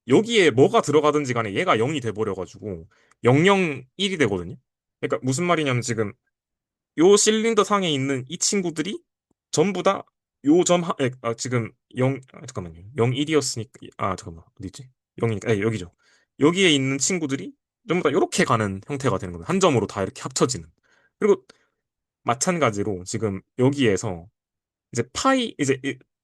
여기에 뭐가 들어가든지 간에 얘가 0이 돼버려가지고 0, 0, 1이 되거든요. 그러니까 무슨 말이냐면 지금 요 실린더 상에 있는 이 친구들이 전부 다 요 지금 0, 잠깐만요. 0, 1이었으니까, 잠깐만, 어디 있지? 0이니까, 여기죠. 여기에 있는 친구들이 전부 다 이렇게 가는 형태가 되는 겁니다. 한 점으로 다 이렇게 합쳐지는. 그리고 마찬가지로 지금 여기에서 이제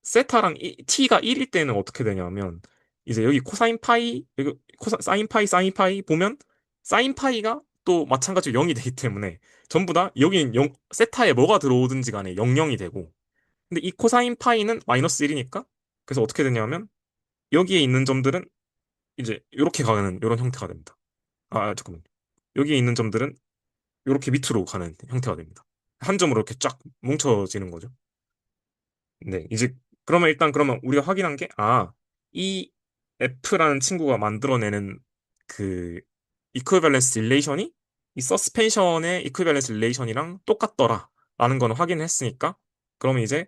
세타랑 t가 1일 때는 어떻게 되냐면 이제 여기 코사인 파이 여기 사인 파이 사인 파이 보면 사인 파이가 또 마찬가지로 0이 되기 때문에 전부 다 여기는 0 세타에 뭐가 들어오든지 간에 00이 되고 근데 이 코사인 파이는 마이너스 1이니까 그래서 어떻게 되냐면 여기에 있는 점들은 이제 이렇게 가는 이런 형태가 됩니다. 잠깐만. 여기에 있는 점들은 이렇게 밑으로 가는 형태가 됩니다. 한 점으로 이렇게 쫙 뭉쳐지는 거죠. 네, 이제 그러면 우리가 확인한 게 이 F라는 친구가 만들어내는 그 이퀴밸런스 릴레이션이 이 서스펜션의 이퀴밸런스 릴레이션이랑 똑같더라라는 건 확인했으니까 그러면 이제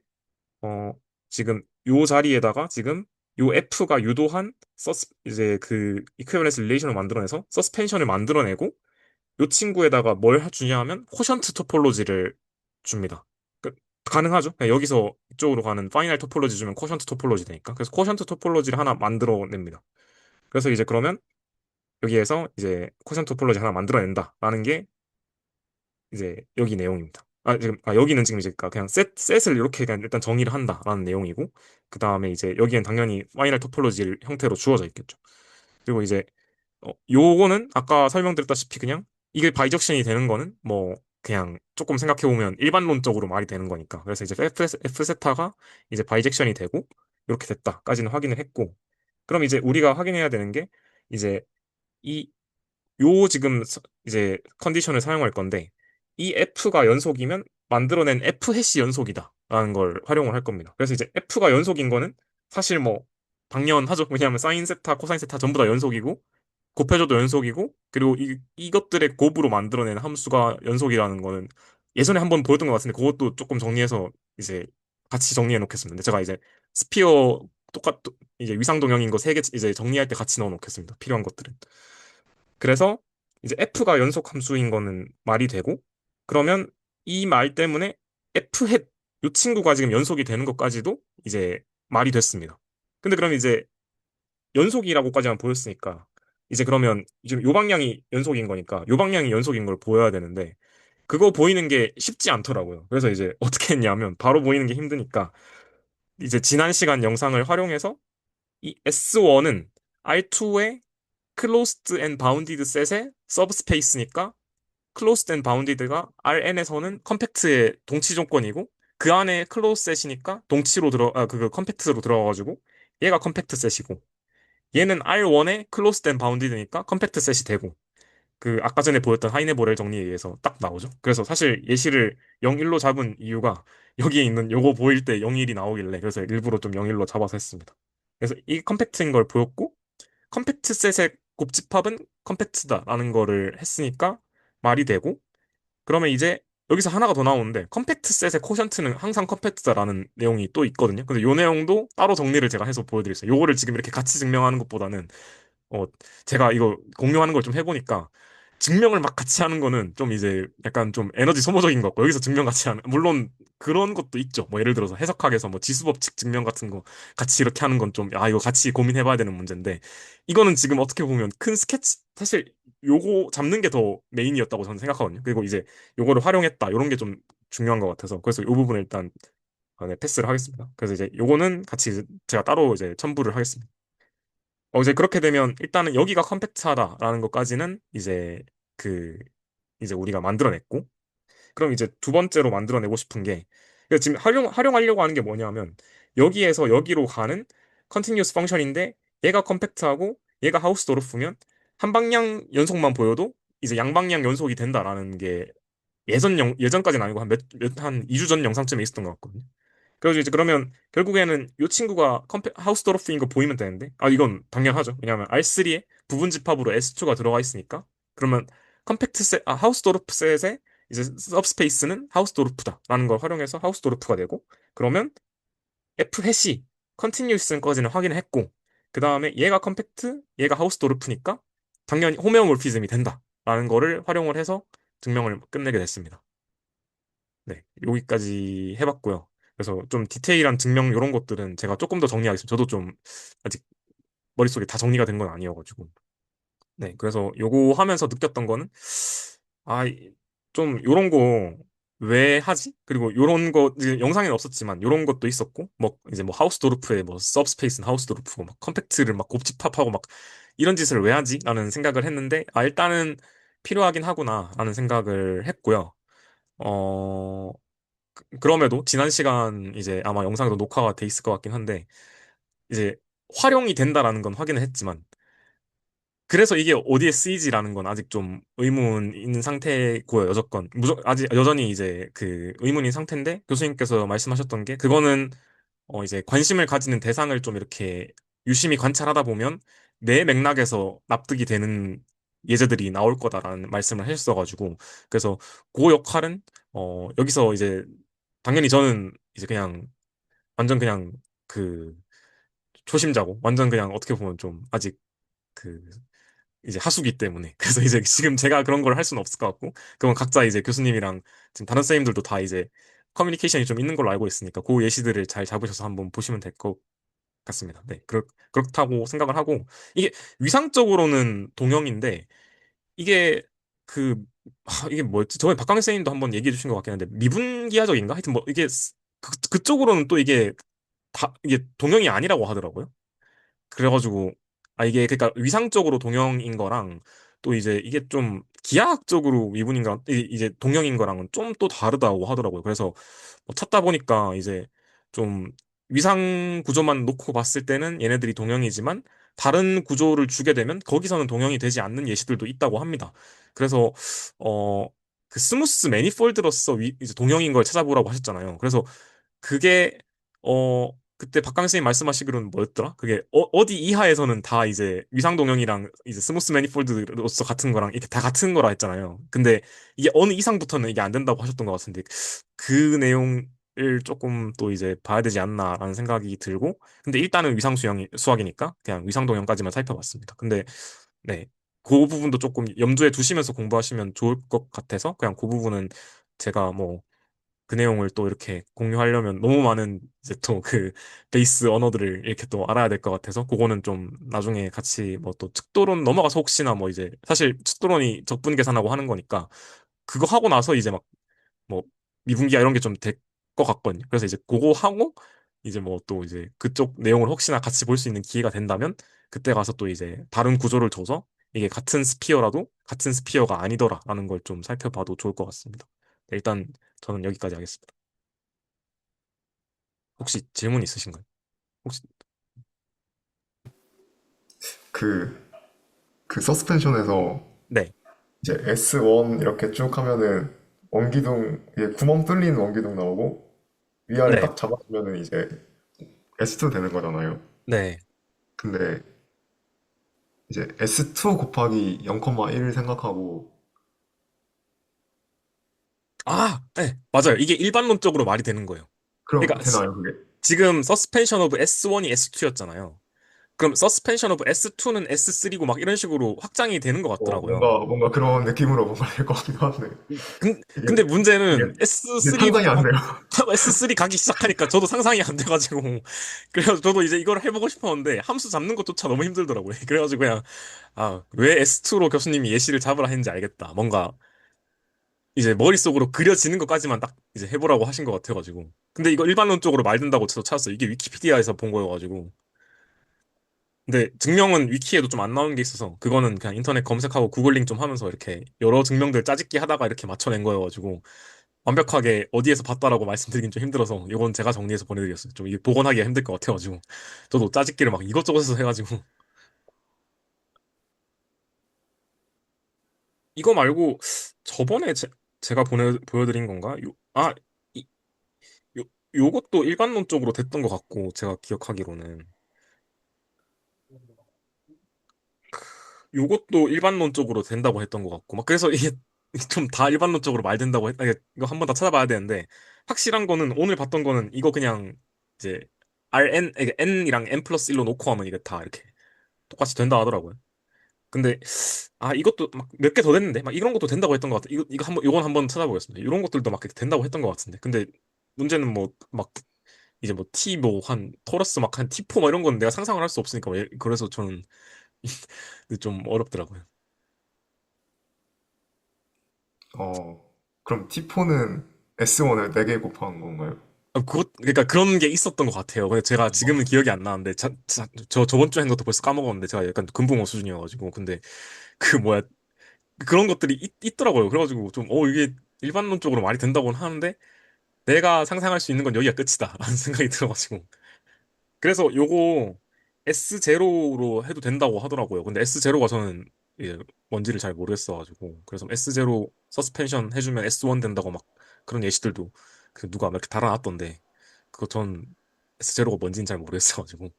어 지금 요 자리에다가 지금 요 F가 유도한 이제 그 이퀴밸런스 릴레이션을 만들어내서 서스펜션을 만들어내고 이 친구에다가 뭘 주냐 하면 코션트 토폴로지를 줍니다. 그, 가능하죠? 그냥 여기서 이쪽으로 가는 파이널 토폴로지 주면 코션트 토폴로지 되니까. 그래서 코션트 토폴로지를 하나 만들어냅니다. 그래서 이제 그러면 여기에서 이제 코션트 토폴로지 하나 만들어낸다라는 게 이제 여기 내용입니다. 여기는 지금 이제 그냥 셋을 이렇게 그냥 일단 정의를 한다라는 내용이고 그 다음에 이제 여기엔 당연히 파이널 토폴로지 형태로 주어져 있겠죠. 그리고 이제 요거는 아까 설명드렸다시피 그냥 이게 바이적션이 되는 거는 뭐 그냥 조금 생각해보면 일반론적으로 말이 되는 거니까 그래서 이제 F 세타가 이제 바이젝션이 되고 이렇게 됐다까지는 확인을 했고 그럼 이제 우리가 확인해야 되는 게 이제 이 지금 이제 컨디션을 사용할 건데 이 F가 연속이면 만들어낸 F 해시 연속이다라는 걸 활용을 할 겁니다. 그래서 이제 F가 연속인 거는 사실 뭐 당연하죠. 왜냐하면 사인 세타, 코사인 세타 전부 다 연속이고 곱해줘도 연속이고 그리고 이것들의 곱으로 만들어낸 함수가 연속이라는 거는 예전에 한번 보였던 것 같은데 그것도 조금 정리해서 이제 같이 정리해 놓겠습니다. 제가 이제 스피어 똑같 이제 위상동형인 거 세 개 이제 정리할 때 같이 넣어 놓겠습니다. 필요한 것들은. 그래서 이제 f가 연속 함수인 거는 말이 되고 그러면 이 말 때문에 f 햇 이 친구가 지금 연속이 되는 것까지도 이제 말이 됐습니다. 근데 그럼 이제 연속이라고까지만 보였으니까 이제 그러면 지금 요 방향이 연속인 거니까 요 방향이 연속인 걸 보여야 되는데 그거 보이는 게 쉽지 않더라고요. 그래서 이제 어떻게 했냐면 바로 보이는 게 힘드니까 이제 지난 시간 영상을 활용해서 이 S1은 R2의 closed and bounded set의 서브스페이스니까 closed and bounded가 RN에서는 컴팩트의 동치 조건이고 그 안에 closed set이니까 동치로 그거 컴팩트로 들어가가지고 얘가 컴팩트 셋이고 얘는 R1의 closed and bounded니까 컴팩트 셋이 되고 그 아까 전에 보였던 하이네보렐 정리에 의해서 딱 나오죠. 그래서 사실 예시를 0, 1로 잡은 이유가 여기에 있는 요거 보일 때 0, 1이 나오길래 그래서 일부러 좀 0, 1로 잡아서 했습니다. 그래서 이 컴팩트인 걸 보였고 컴팩트 셋의 곱집합은 컴팩트다라는 거를 했으니까 말이 되고 그러면 이제 여기서 하나가 더 나오는데 컴팩트 셋의 코션트는 항상 컴팩트다라는 내용이 또 있거든요. 근데 요 내용도 따로 정리를 제가 해서 보여드렸어요. 요거를 지금 이렇게 같이 증명하는 것보다는 어, 제가 이거 공유하는 걸 좀 해보니까 증명을 막 같이 하는 거는 좀 이제 약간 좀 에너지 소모적인 것 같고 여기서 증명 같이 하는 물론 그런 것도 있죠. 뭐 예를 들어서 해석학에서 뭐 지수법칙 증명 같은 거 같이 이렇게 하는 건 좀 아 이거 같이 고민해봐야 되는 문제인데 이거는 지금 어떻게 보면 큰 스케치 사실 요거 잡는 게 더 메인이었다고 저는 생각하거든요. 그리고 이제 요거를 활용했다 이런 게 좀 중요한 것 같아서 그래서 요 부분을 일단 네, 패스를 하겠습니다. 그래서 이제 요거는 같이 제가 따로 이제 첨부를 하겠습니다. 이제 그렇게 되면 일단은 여기가 컴팩트하다라는 것까지는 이제 그 이제 우리가 만들어냈고 그럼 이제 두 번째로 만들어내고 싶은 게 그러니까 지금 활용하려고 하는 게 뭐냐면 여기에서 여기로 가는 컨티뉴어스 펑션인데 얘가 컴팩트하고 얘가 하우스도르프면 한 방향 연속만 보여도 이제 양방향 연속이 된다라는 게 예전까지는 아니고 한 2주 전 영상쯤에 있었던 것 같거든요. 그래서 이제 그러면 결국에는 이 친구가 하우스도르프인 거 보이면 되는데 이건 당연하죠. 왜냐하면 R3에 부분 집합으로 S2가 들어가 있으니까 그러면 하우스도르프 셋의 이제 सब스페이스는 하우스도르프다라는 걸 활용해서 하우스도르프가 되고 그러면 F 해시 컨티뉴스는 꺼지는 확인을 했고 그 다음에 얘가 컴팩트 얘가 하우스도르프니까 당연히 호메오몰피즘이 된다라는 거를 활용을 해서 증명을 끝내게 됐습니다. 네, 여기까지 해봤고요. 그래서 좀 디테일한 증명 이런 것들은 제가 조금 더 정리하겠습니다. 저도 좀 아직 머릿속에 다 정리가 된 건 아니어가지고. 네, 그래서 요거 하면서 느꼈던 거는 아, 좀 요런 거 왜 하지? 그리고 요런 거 이제 영상에는 없었지만 요런 것도 있었고 뭐 이제 뭐 하우스도르프의 뭐 서브스페이스는 하우스도르프고 막 컴팩트를 막 곱집합하고 막 이런 짓을 왜 하지? 라는 생각을 했는데 일단은 필요하긴 하구나 라는 생각을 했고요. 어, 그럼에도 지난 시간 이제 아마 영상에도 녹화가 돼 있을 것 같긴 한데 이제 활용이 된다라는 건 확인을 했지만 그래서 이게 어디에 쓰이지라는 건 아직 좀 의문인 상태고요, 여조건. 아직 여전히 이제 그 의문인 상태인데 교수님께서 말씀하셨던 게 그거는 이제 관심을 가지는 대상을 좀 이렇게 유심히 관찰하다 보면 내 맥락에서 납득이 되는 예제들이 나올 거다라는 말씀을 하셨어가지고 그래서 그 역할은 여기서 이제 당연히 저는 이제 그냥 완전 그냥 그 초심자고 완전 그냥 어떻게 보면 좀 아직 그 이제 하수기 때문에 그래서 이제 지금 제가 그런 걸 할 수는 없을 것 같고 그건 각자 이제 교수님이랑 지금 다른 선생님들도 다 이제 커뮤니케이션이 좀 있는 걸로 알고 있으니까 그 예시들을 잘 잡으셔서 한번 보시면 될 것 같습니다. 네, 그렇다고 생각을 하고 이게 위상적으로는 동형인데 이게 그 이게 뭐였지? 저번에 박강현 선생님도 한번 얘기해 주신 것 같긴 한데 미분기하적인가? 하여튼 뭐 이게 그쪽으로는 또 이게 동형이 아니라고 하더라고요. 그래가지고 이게 그러니까 위상적으로 동형인 거랑 또 이제 이게 좀 기하학적으로 미분인가 이제 동형인 거랑은 좀 또 다르다고 하더라고요. 그래서 뭐 찾다 보니까 이제 좀 위상 구조만 놓고 봤을 때는 얘네들이 동형이지만 다른 구조를 주게 되면 거기서는 동형이 되지 않는 예시들도 있다고 합니다. 그래서 어 그 스무스 매니폴드로서 이제 동형인 걸 찾아보라고 하셨잖아요. 그래서 그게 그때 박강 선생님 말씀하시기로는 뭐였더라? 그게 디 이하에서는 다 이제 위상동형이랑 이제 스무스 매니폴드로서 같은 거랑 이렇게 다 같은 거라 했잖아요. 근데 이게 어느 이상부터는 이게 안 된다고 하셨던 것 같은데 그 내용을 조금 또 이제 봐야 되지 않나라는 생각이 들고 근데 일단은 수학이니까 그냥 위상동형까지만 살펴봤습니다. 근데 네. 그 부분도 조금 염두에 두시면서 공부하시면 좋을 것 같아서 그냥 그 부분은 제가 뭐 그 내용을 또 이렇게 공유하려면 너무 많은 이제 또 그 베이스 언어들을 이렇게 또 알아야 될 것 같아서 그거는 좀 나중에 같이 뭐 또 측도론 넘어가서 혹시나 뭐 이제 사실 측도론이 적분 계산하고 하는 거니까 그거 하고 나서 이제 막 뭐 미분기야 이런 게 좀 될 것 같거든요. 그래서 이제 그거 하고 이제 뭐 또 이제 그쪽 내용을 혹시나 같이 볼 수 있는 기회가 된다면 그때 가서 또 이제 다른 구조를 줘서 이게 같은 스피어라도 같은 스피어가 아니더라라는 걸 좀 살펴봐도 좋을 것 같습니다. 네, 일단 저는 여기까지 하겠습니다. 혹시 질문 있으신가요? 혹시 그, 그 서스펜션에서 네, 이제 S1 이렇게 쭉 하면은 원기둥, 이게 구멍 뚫린 원기둥 나오고 위아래 네, 딱 잡아주면은 이제 S2 되는 거잖아요. 네. 근데 이제 S2 곱하기 0,1 생각하고 네, 맞아요. 이게 일반론적으로 말이 되는 거예요. 그럼 그러니까 되나요, 그게? 지금 서스펜션 오브 S1이 S2였잖아요. 그럼 서스펜션 오브 S2는 S3고 막 이런 식으로 확장이 되는 것 같더라고요. 뭔가 그런 느낌으로 뭔가 될 것 같기도 한데 이게, 근데 문제는 이게 S3로 상상이 안 돼요. S3 가기 시작하니까 저도 상상이 안 돼가지고 그래서 저도 이제 이걸 해보고 싶었는데 함수 잡는 것조차 너무 힘들더라고요. 그래가지고 그냥 왜 S2로 교수님이 예시를 잡으라 했는지 알겠다. 뭔가 이제 머릿속으로 그려지는 것까지만 딱 이제 해보라고 하신 것 같아가지고. 근데 이거 일반론적으로 말 된다고 저도 찾았어요. 이게 위키피디아에서 본 거여가지고. 근데 증명은 위키에도 좀 안 나오는 게 있어서 그거는 그냥 인터넷 검색하고 구글링 좀 하면서 이렇게 여러 증명들 짜집기 하다가 이렇게 맞춰낸 거여가지고 완벽하게 어디에서 봤다라고 말씀드리긴 좀 힘들어서 이건 제가 정리해서 보내드렸어요. 좀 이게 복원하기가 힘들 것 같아가지고 저도 짜집기를 막 이것저것 해서 해가지고 이거 말고 저번에 제가 보여드린 건가? 이, 요, 요것도 일반론적으로 됐던 것 같고 제가 기억하기로는 요것도 일반론적으로 된다고 했던 것 같고 막 그래서 이게 좀 다 일반론적으로 말 된다고 이거 한 번 더 찾아봐야 되는데 확실한 거는 오늘 봤던 거는 이거 그냥 이제 이게 n이랑 n 플러스 1로 놓고 하면 이게 다 이렇게 똑같이 된다 하더라고요. 근데 이것도 막 몇 개 더 됐는데 막 이런 것도 된다고 했던 것 같아. 이거 한번 요건 한번 찾아보겠습니다. 이런 것들도 막 된다고 했던 것 같은데 근데 문제는 뭐 막 이제 뭐 T 뭐 한 토러스 막 한 T4 막 이런 건 내가 상상을 할 수 없으니까 그래서 저는 좀 어렵더라고요. 어, 그럼 T4는 S1을 4개 곱한 건가요? 그러니까 그런 게 있었던 것 같아요. 근데 제가 지금은 기억이 안 나는데, 저번 주에 한 것도 벌써 까먹었는데, 제가 약간 금붕어 수준이어가지고. 근데 그 뭐야, 그런 것들이 있더라고요. 그래가지고 좀, 이게 일반론적으로 말이 된다고는 하는데, 내가 상상할 수 있는 건 여기가 끝이다. 라는 생각이 들어가지고. 그래서 요거 S0로 해도 된다고 하더라고요. 근데 S0가 저는 이제 뭔지를 잘 모르겠어가지고. 그래서 S0 서스펜션 해주면 S1 된다고 막 그런 예시들도 그 누가 막 이렇게 달아놨던데 그거 전 S0가 뭔지는 잘 모르겠어가지고.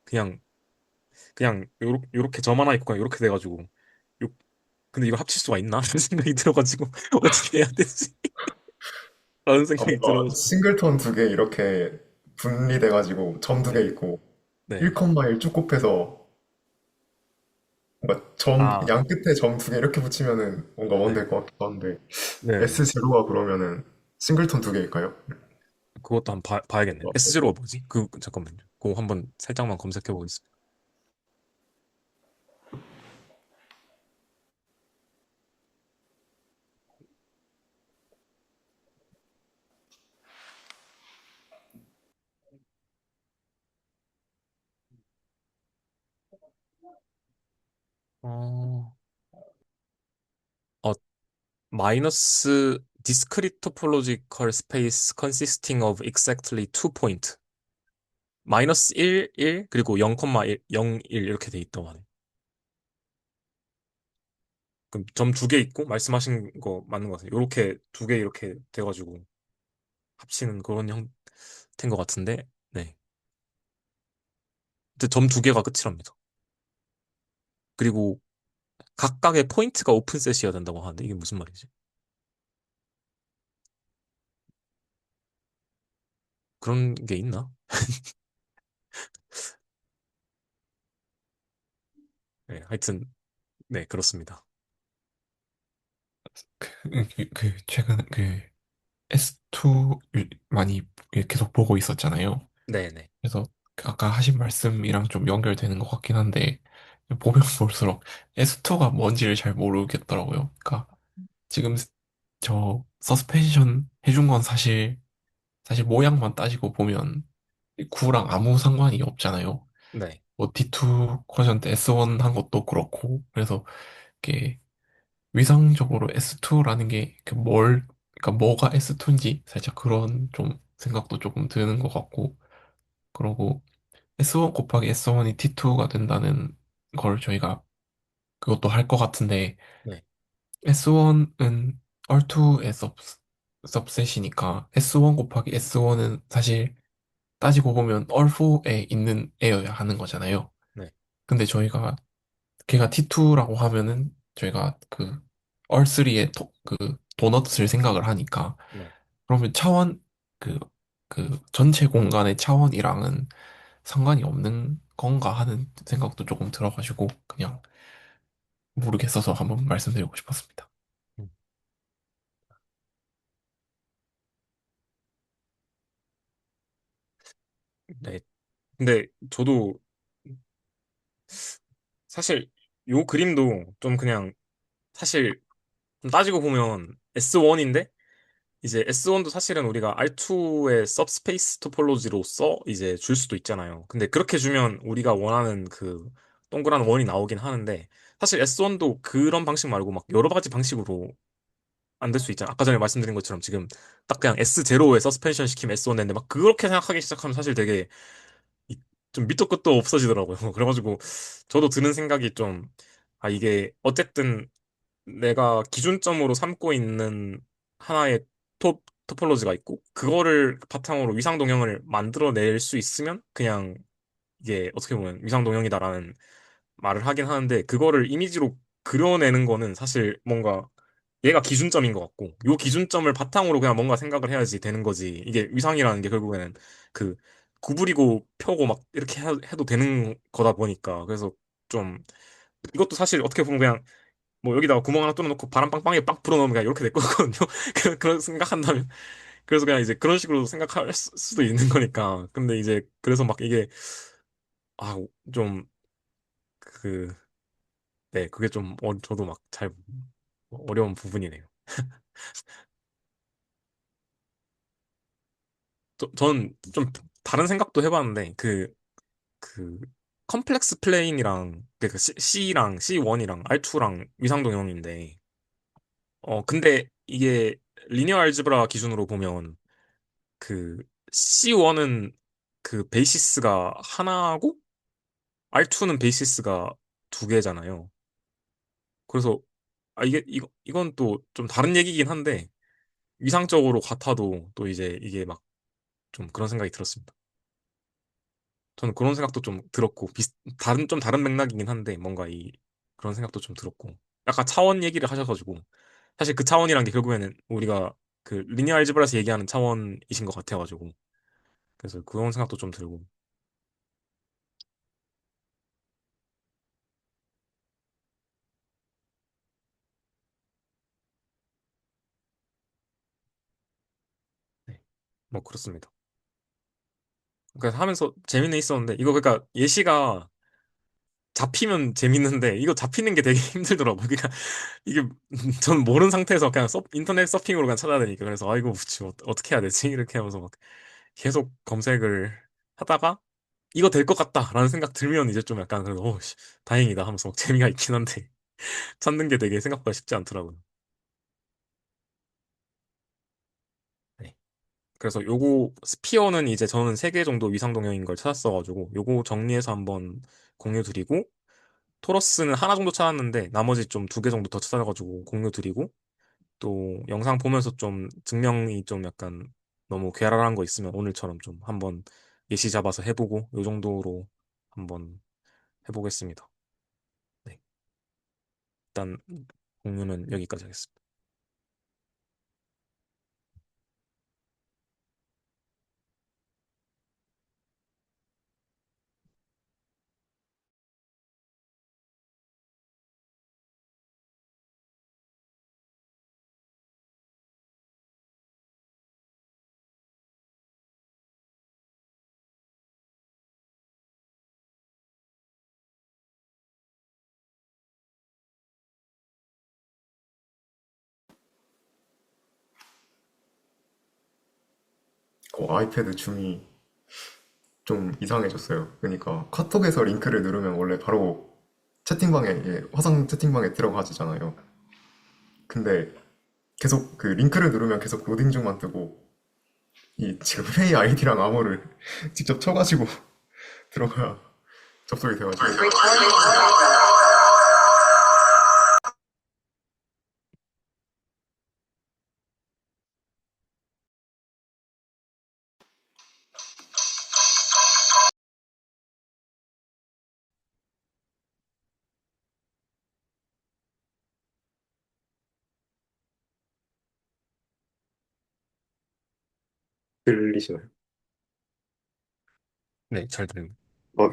그냥, 그냥 요렇게 점 하나 있고 그냥 요렇게 돼가지고. 요, 근데 이거 합칠 수가 있나? 라는 생각이 들어가지고 어떻게 해야 되지? 라는 생각이 뭔가 들어가지고. 싱글톤 2개 이렇게 분리돼가지고 점 2개 네. 있고 네. 1,1 쭉 곱해서 뭔가 아, 양 끝에 점 2개 이렇게 붙이면은 뭔가 원 네. 될 것 같기도 한데 네. S0가 그러면은 싱글톤 2개일까요? 그것도 한번 봐야겠네. S0가 뭐지? 잠깐만요. 그거 한번 살짝만 검색해 보겠습니다. 어, 어, 마이너스 discrete topological space consisting of exactly two point. 마이너스 1, 1, 그리고 0,1, 0, 1 이렇게 돼 있다고 하네. 그럼 점 두 개 있고, 말씀하신 거 맞는 것 같아요. 요렇게 두 개 이렇게 돼가지고 합치는 그런 형태인 것 같은데, 네. 근데 점 두 개가 끝이랍니다. 그리고 각각의 포인트가 오픈셋이어야 된다고 하는데, 이게 무슨 말이지? 그런 게 있나? 네, 하여튼, 네, 그렇습니다. 최근 S2 많이 계속 보고 있었잖아요. 네네. 그래서 아까 하신 말씀이랑 좀 연결되는 것 같긴 한데, 보면 볼수록 S2가 뭔지를 잘 모르겠더라고요. 그러니까 지금 저 서스펜션 해준 건 사실 모양만 따지고 보면 9랑 아무 상관이 없잖아요. 네. 뭐 D2 쿼션트 S1 한 것도 그렇고, 그래서 이게 위상적으로 S2라는 게 그러니까 뭐가 S2인지 살짝 그런 좀 생각도 조금 드는 것 같고, 그러고 S1 곱하기 S1이 T2가 된다는 걸 저희가 그것도 할 것 같은데, 네. S1은 R2의 सब셋이니까 S1 곱하기 S1은 사실 따지고 보면 R4에 있는 애여야 하는 거잖아요. 네. 근데 저희가 걔가 T2라고 하면은 저희가 그 R3의 그 도넛을 생각을 하니까 네. 그러면 그, 그 전체 공간의 차원이랑은 상관이 없는 건가 하는 생각도 조금 들어가지고 그냥 모르겠어서 한번 말씀드리고 싶었습니다. 음, 네. 근데 저도 사실 요 그림도 좀 그냥 사실 좀 따지고 보면 S1인데 이제 S1도 사실은 우리가 R2의 सब스페이스 토폴로지로서 이제 줄 수도 있잖아요. 근데 그렇게 주면 우리가 원하는 그 동그란 원이 나오긴 하는데 사실 S1도 그런 방식 말고 막 여러 가지 방식으로 안 될 수 있잖아. 아까 전에 말씀드린 것처럼 지금 딱 그냥 S0에 서스펜션 시키면 S1 되는데 막 그렇게 생각하기 시작하면 사실 되게 이- 좀 밑도 끝도 없어지더라고요. 그래가지고 저도 드는 생각이 좀, 아, 이게 어쨌든 내가 기준점으로 삼고 있는 하나의 토폴로지가 있고, 그거를 바탕으로 위상동형을 만들어낼 수 있으면 그냥 이게 어떻게 보면 위상동형이다라는 말을 하긴 하는데, 그거를 이미지로 그려내는 거는 사실 뭔가 얘가 기준점인 것 같고, 요 기준점을 바탕으로 그냥 뭔가 생각을 해야지 되는 거지. 이게 위상이라는 게 결국에는 그 구부리고 펴고 막 이렇게 해도 되는 거다 보니까. 그래서 좀 이것도 사실 어떻게 보면 그냥 뭐 여기다가 구멍 하나 뚫어놓고 바람 빵빵하게 빵 불어넣으면 그냥 이렇게 될 거거든요. 그런 생각한다면. 그래서 그냥 이제 그런 식으로 생각할 수도 있는 거니까. 근데 이제 그래서 막 이게 아, 좀 그, 네, 그게 좀 저도 막 잘 어려운 부분이네요. 전좀 다른 생각도 해봤는데 그 컴플렉스 플레인이랑 그 C랑 C1이랑 R2랑 위상동형인데 근데 이게 리니어 알지브라 기준으로 보면 그 C1은 그 베이시스가 하나고 R2는 베이시스가 두 개잖아요. 그래서 아 이건 또 좀 다른 얘기긴 한데 위상적으로 같아도 또 이제 이게 막 좀 그런 생각이 들었습니다. 저는 그런 생각도 좀 들었고 좀 다른 맥락이긴 한데 뭔가 이 그런 생각도 좀 들었고 약간 차원 얘기를 하셔가지고 사실 그 차원이란 게 결국에는 우리가 그 리니어 알지브라에서 얘기하는 차원이신 것 같아가지고 그래서 그런 생각도 좀 들고 네. 뭐 그렇습니다. 그래서 하면서 재미는 있었는데 이거 그러니까 예시가 잡히면 재밌는데 이거 잡히는 게 되게 힘들더라고요. 그러니까 이게 저는 모르는 상태에서 그냥 인터넷 서핑으로 그냥 찾아야 되니까 그래서 아이고 어떻게 해야 되지? 이렇게 하면서 막 계속 검색을 하다가 이거 될 것 같다라는 생각 들면 이제 좀 약간 그래도 씨, 다행이다 하면서 막 재미가 있긴 한데 찾는 게 되게 생각보다 쉽지 않더라고요. 네. 그래서 요거 스피어는 이제 저는 3개 정도 위상동형인 걸 찾았어가지고 요거 정리해서 한번 공유 드리고 토러스는 하나 정도 찾았는데 나머지 좀 2개 정도 더 찾아가지고 공유 드리고 또 영상 보면서 좀 증명이 좀 약간 너무 괴랄한 거 있으면 오늘처럼 좀 한번 예시 잡아서 해보고 요 정도로 한번 해보겠습니다. 네. 일단 공유는 여기까지 하겠습니다. 아이패드 줌이 좀 이상해졌어요. 그러니까 카톡에서 링크를 누르면 원래 바로 채팅방에, 화상 채팅방에 들어가지잖아요. 근데 계속 그 링크를 누르면 계속 로딩 중만 뜨고, 이 지금 회의 아이디랑 암호를 직접 쳐가지고 들어가야 접속이 돼가지고. 들리시나요? 네, 잘 들립니다. 어,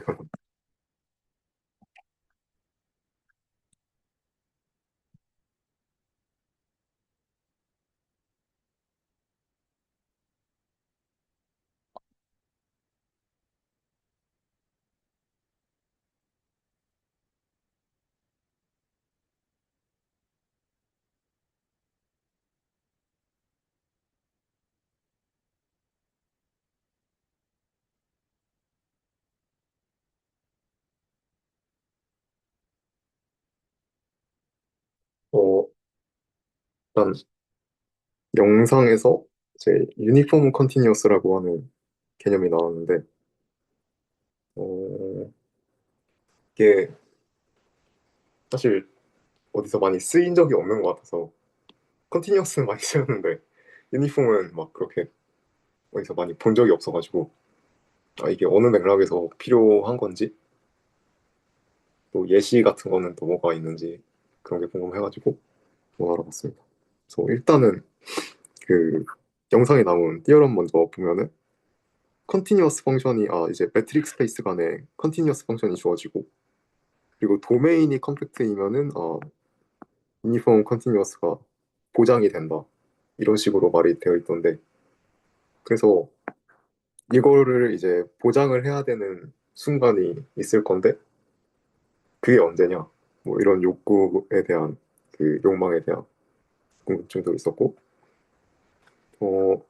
어, 일단 영상에서 이제 유니폼 컨티니어스라고 하는 개념이 나왔는데, 어, 이게 사실 어디서 많이 쓰인 적이 없는 것 같아서 컨티니어스는 많이 쓰였는데 유니폼은 막 그렇게 어디서 많이 본 적이 없어가지고 이게 어느 맥락에서 필요한 건지 또 예시 같은 거는 또 뭐가 있는지 그런 게 궁금해가지고 뭐 알아봤습니다. 그래서 일단은 그 영상에 나온 띠어럼 먼저 보면은 컨티니어스 펑션이 이제 매트릭 스페이스 간에 컨티니어스 펑션이 주어지고 그리고 도메인이 컴팩트이면은 유니폼 컨티니어스가 보장이 된다 이런 식으로 말이 되어 있던데 그래서 이거를 이제 보장을 해야 되는 순간이 있을 건데 그게 언제냐 뭐 이런 욕구에 대한 그 욕망에 대한 궁금증도 있었고 어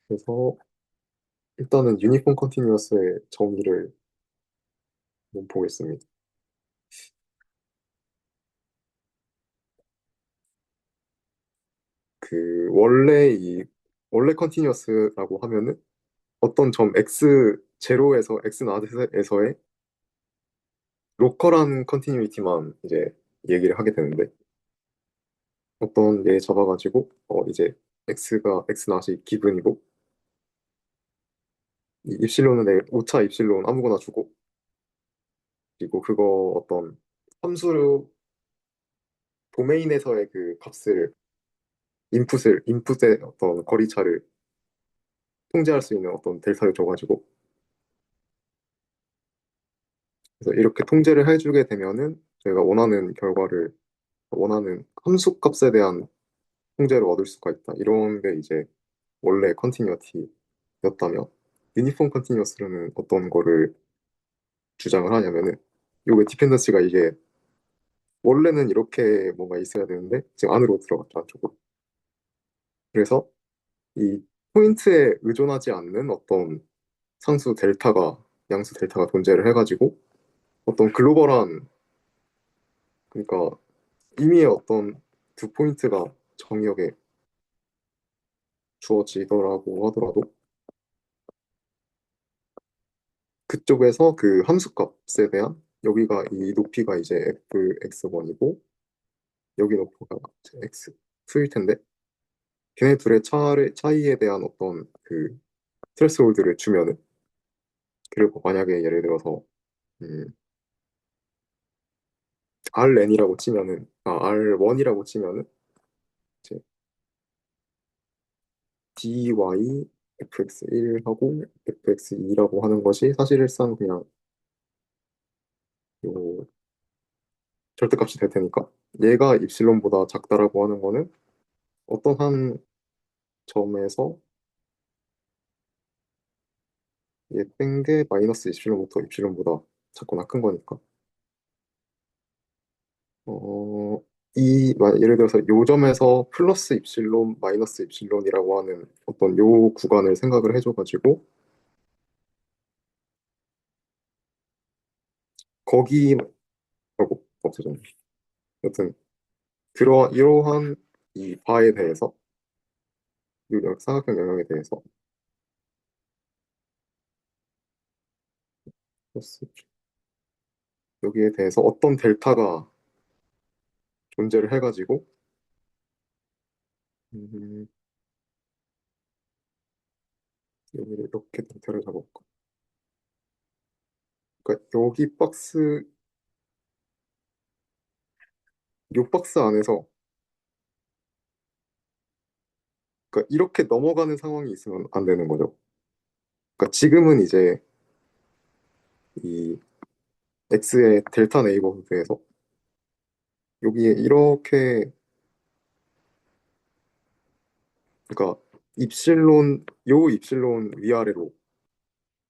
그래서 일단은 유니폼 컨티뉴어스의 정의를 한번 보겠습니다. 그 원래 컨티뉴어스라고 하면은 어떤 점 x 제로에서 x 나트에서의 로컬한 컨티뉴이티만 이제 얘기를 하게 되는데 어떤 예 잡아가지고 이제 x가 x 낫이 기분이고 이 입실론은 오차 입실론 아무거나 주고 그리고 그거 어떤 함수 도메인에서의 그 값을 인풋의 어떤 거리차를 통제할 수 있는 어떤 델타를 줘가지고 그래서 이렇게 통제를 해주게 되면은 저희가 원하는 결과를 원하는 함수 값에 대한 통제를 얻을 수가 있다. 이런 게 이제 원래 컨티뉴어티였다면 유니폼 컨티뉴어스는 어떤 거를 주장을 하냐면은 요게 디펜던시가 이게 원래는 이렇게 뭔가 있어야 되는데 지금 안으로 들어갔죠 안쪽으로. 그래서 이 포인트에 의존하지 않는 어떤 상수 델타가 양수 델타가 존재를 해가지고 어떤 글로벌한 그러니까 임의의 어떤 두 포인트가 정역에 주어지더라고 하더라도 그쪽에서 그 함수값에 대한 여기가 이 높이가 이제 fx1이고 여기 높이가 이제 x2일 텐데 걔네 둘의 차이에 대한 어떤 그 스트레스홀드를 주면은 그리고 만약에 예를 들어서 음, rn이라고 치면은 r1이라고 치면은 이제 dy fx1하고 fx2라고 하는 것이 사실상 그냥 요 절대값이 될 테니까 얘가 입실론보다 작다라고 하는 거는 어떤 한 점에서 얘 뺀 게 마이너스 입실론부터 입실론보다 작거나 큰 거니까 어 예를 들어서 요 점에서 플러스 입실론, 마이너스 입실론이라고 하는 어떤 요 구간을 생각을 해줘가지고 거기 없어졌네. 여튼 이러한 이 바에 대해서 사각형 영역에 대해서 플러스 여기에 대해서 어떤 델타가 존재를 해가지고 음, 여기를 이렇게 델타를 잡았고 그러니까 여기 요 박스 안에서 그러니까 이렇게 넘어가는 상황이 있으면 안 되는 거죠. 그러니까 지금은 이제 이 X의 델타 네이버후드에서 여기에 이렇게 그러니까 입실론 위아래로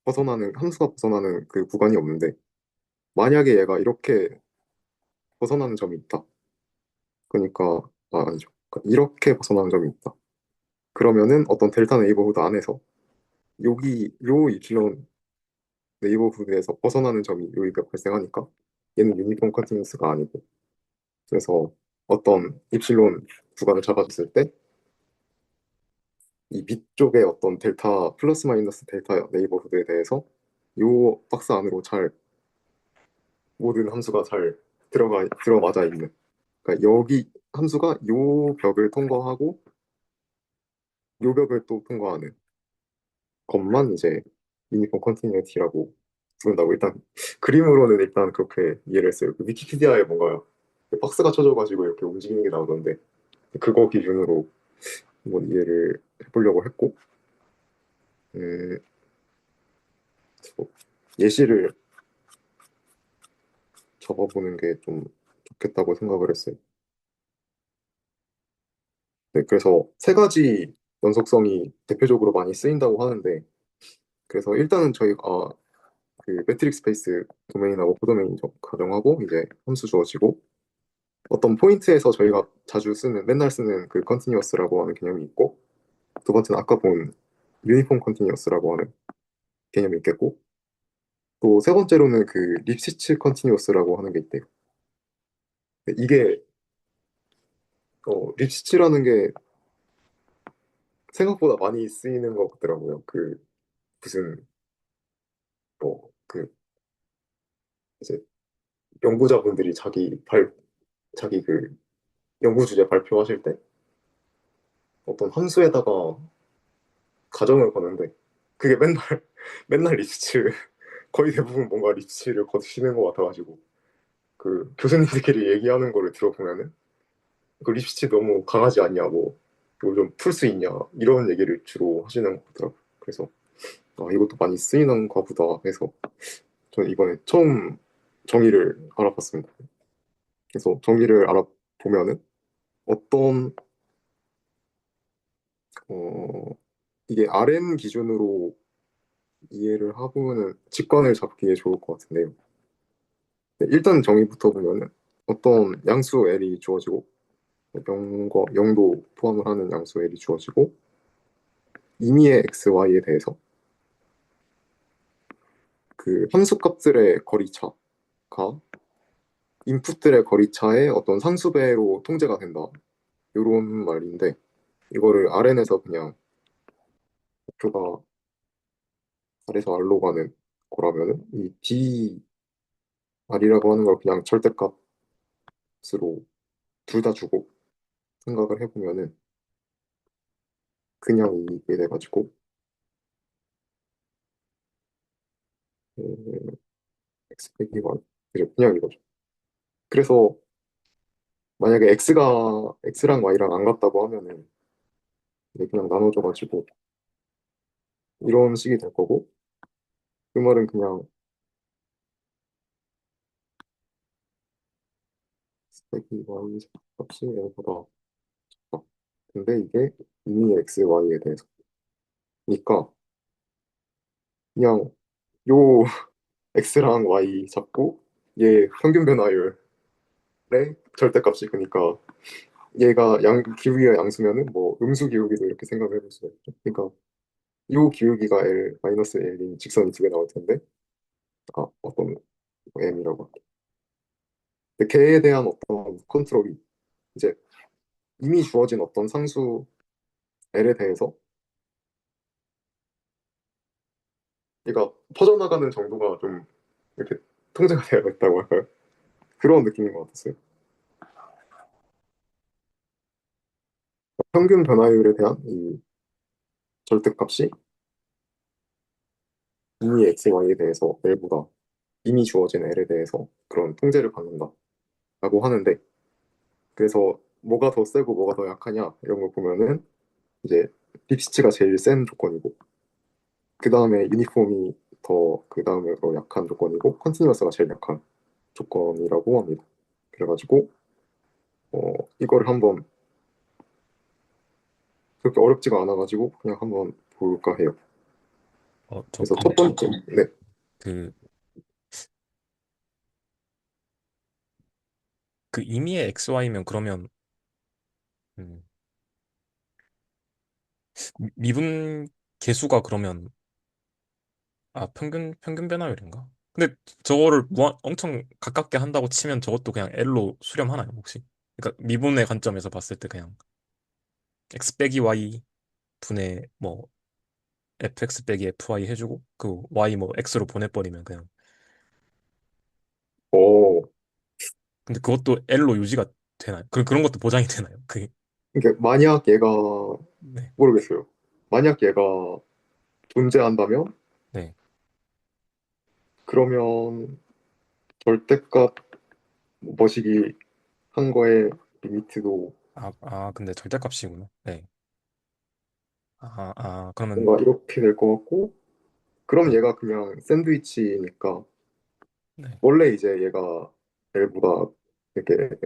벗어나는 함수가 벗어나는 그 구간이 없는데 만약에 얘가 이렇게 벗어나는 점이 있다. 그러니까 아니죠. 그러니까 이렇게 벗어나는 점이 있다. 그러면은 어떤 델타 네이버후드 안에서 여기 요 입실론 네이버후드에서 벗어나는 점이 여기가 발생하니까 얘는 유니폼 컨티뉴스가 아니고 그래서 어떤 입실론 구간을 잡아줬을 때 이 밑쪽에 어떤 델타 플러스 마이너스 델타 네이버후드에 대해서 요 박스 안으로 잘 모든 함수가 잘 들어맞아 있는 그러니까 여기 함수가 요 벽을 통과하고 요 벽을 또 통과하는 것만 이제 유니폼 컨티뉴티라고 부른다고 일단 그림으로는 일단 그렇게 이해를 했어요. 그 위키피디아에 뭔가 박스가 쳐져가지고 이렇게 움직이는 게 나오던데 그거 기준으로 한번 이해를 해보려고 했고 음, 뭐 예시를 적어보는 게 좀 좋겠다고 생각을 했어요. 네, 그래서 세 가지 연속성이 대표적으로 많이 쓰인다고 하는데 그래서 일단은 저희가 그 매트릭 스페이스 도메인하고 코도메인 가정하고 이제 함수 주어지고 어떤 포인트에서 저희가 자주 쓰는 맨날 쓰는 그 컨티뉴어스라고 하는 개념이 있고 두 번째는 아까 본 유니폼 컨티뉴어스라고 하는 개념이 있겠고 또 세 번째로는 그 립시츠 컨티뉴어스라고 하는 게 있대요. 이게 립시츠라는 게 생각보다 많이 쓰이는 것 같더라고요. 그 무슨 그 이제 연구자분들이 자기 그 연구 주제 발표하실 때 어떤 함수에다가 가정을 거는데 그게 맨날 맨날 립시츠 거의 대부분 뭔가 립시츠를 거시는 것 같아가지고 그 교수님들끼리 얘기하는 거를 들어보면은 그 립시츠 너무 강하지 않냐 뭐 이거 좀 풀 수 있냐 이런 얘기를 주로 하시는 것 같더라고요. 그래서 이것도 많이 쓰이는가 보다 해서 저는 이번에 처음 정의를 알아봤습니다. 그래서 정의를 알아보면은 어떤 어, 이게 RN 기준으로 이해를 하고는 직관을 잡기에 좋을 것 같은데요. 네, 일단 정의부터 보면은 어떤 양수 L이 주어지고 0도 포함을 하는 양수 L이 주어지고 임의의 x, y에 대해서 그 함수값들의 거리차가 인풋들의 거리차의 어떤 상수배로 통제가 된다. 이런 말인데 이거를 RN에서 그냥 목표가 R에서 R로 가는 거라면은 이 DR이라고 하는 걸 그냥 절대값으로 둘 다 주고 생각을 해보면은 그냥 이게 돼가지고 x 빼기 y 그죠 그냥 이거죠. 그래서 만약에 x랑 y랑 안 같다고 하면은 이게 그냥 나눠져가지고 이런 식이 될 거고 그 말은 그냥 x 빼기 y 값이 n보다 작다. 근데 이게 이미 x, y에 대해서니까 그냥 요 x랑 y 잡고 얘 평균 변화율 절대값이 그러니까 얘가 기울기가 양수면은 뭐 음수 기울기도 이렇게 생각을 해볼 수가 있죠. 그러니까 이 기울기가 L 마이너스 L인 직선이 두 개 나올 텐데 어떤 뭐 M이라고 할게. 근데 걔에 대한 어떤 컨트롤이 이제 이미 주어진 어떤 상수 L에 대해서 얘가 퍼져나가는 정도가 좀 이렇게 통제가 되어 있다고 할까요? 그런 느낌인 것 같았어요. 평균 변화율에 대한 이 절대값이 이미 x, y에 대해서 L보다 이미 주어진 L에 대해서 그런 통제를 받는다라고 하는데 그래서 뭐가 더 세고 뭐가 더 약하냐 이런 걸 보면은 이제 립스치가 제일 센 조건이고 그 다음에 유니폼이 더 그 다음으로 약한 조건이고 컨티뉴어스가 제일 약한 조건이라고 합니다. 그래가지고 이거를 한번 그렇게 어렵지가 않아가지고 그냥 한번 볼까 해요. 저 그래서 첫 근데 번째, 네, 그, 그 임의의 XY면 그러면, 음, 미분 계수가 그러면, 평균 변화율인가? 근데 저거를 엄청 가깝게 한다고 치면 저것도 그냥 L로 수렴하나요, 혹시? 그러니까 미분의 관점에서 봤을 때 그냥 X 빼기 Y 분의 뭐 FX 빼기 FY 해주고 그 Y 뭐 X로 보내버리면 그냥 어, 근데 그것도 L로 유지가 되나요? 그런 것도 보장이 되나요? 그게 그러니까 만약 얘가 네. 모르겠어요. 만약 얘가 존재한다면 네. 그러면 절대값 머시기 한 거에 리미트도 근데 절대값이구나. 네. 그러면 뭔가 이렇게 될 것 같고 그럼 네. 얘가 그냥 샌드위치니까 네. 원래 이제 얘가 L보다 이렇게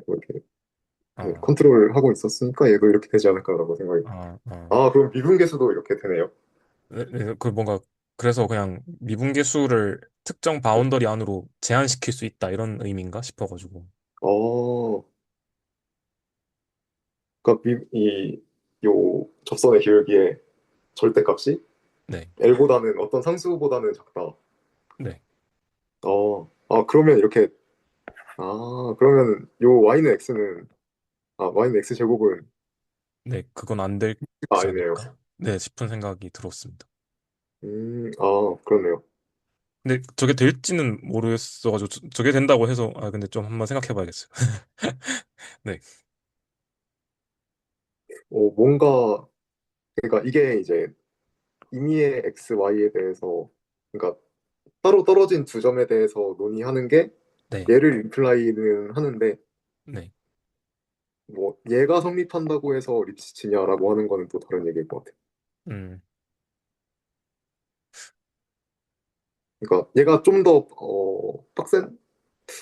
아, 컨트롤을 하고 있었으니까 얘도 이렇게 되지 않을까라고 생각이. 아, 아. 그럼 미분계수도 이렇게 되네요. 그 뭔가 그래서 그냥 미분계수를 특정 바운더리 안으로 제한시킬 수 있다 이런 의미인가 싶어가지고. 어, 그러니까 요 접선의 기울기의 절대값이 네. L보다는 어떤 상수보다는 작다. 네. 그러면 이렇게 그러면 요 y는 x 제곱은 네. 그건 안 되지 아니네요. 않을까? 네. 싶은 생각이 들었습니다. 그렇네요. 근데 저게 될지는 모르겠어가지고 저게 된다고 해서 근데 좀 한번 생각해봐야겠어요. 네. 뭔가 그러니까 이게 이제 임의의 x, y에 대해서 그러니까 따로 떨어진 두 점에 대해서 논의하는 게 네. 얘를 임플라이는 하는데 네. 뭐 얘가 성립한다고 해서 립스치냐라고 하는 거는 또 다른 얘기일 것 같아요. 음. 그러니까 얘가 좀 더 빡센?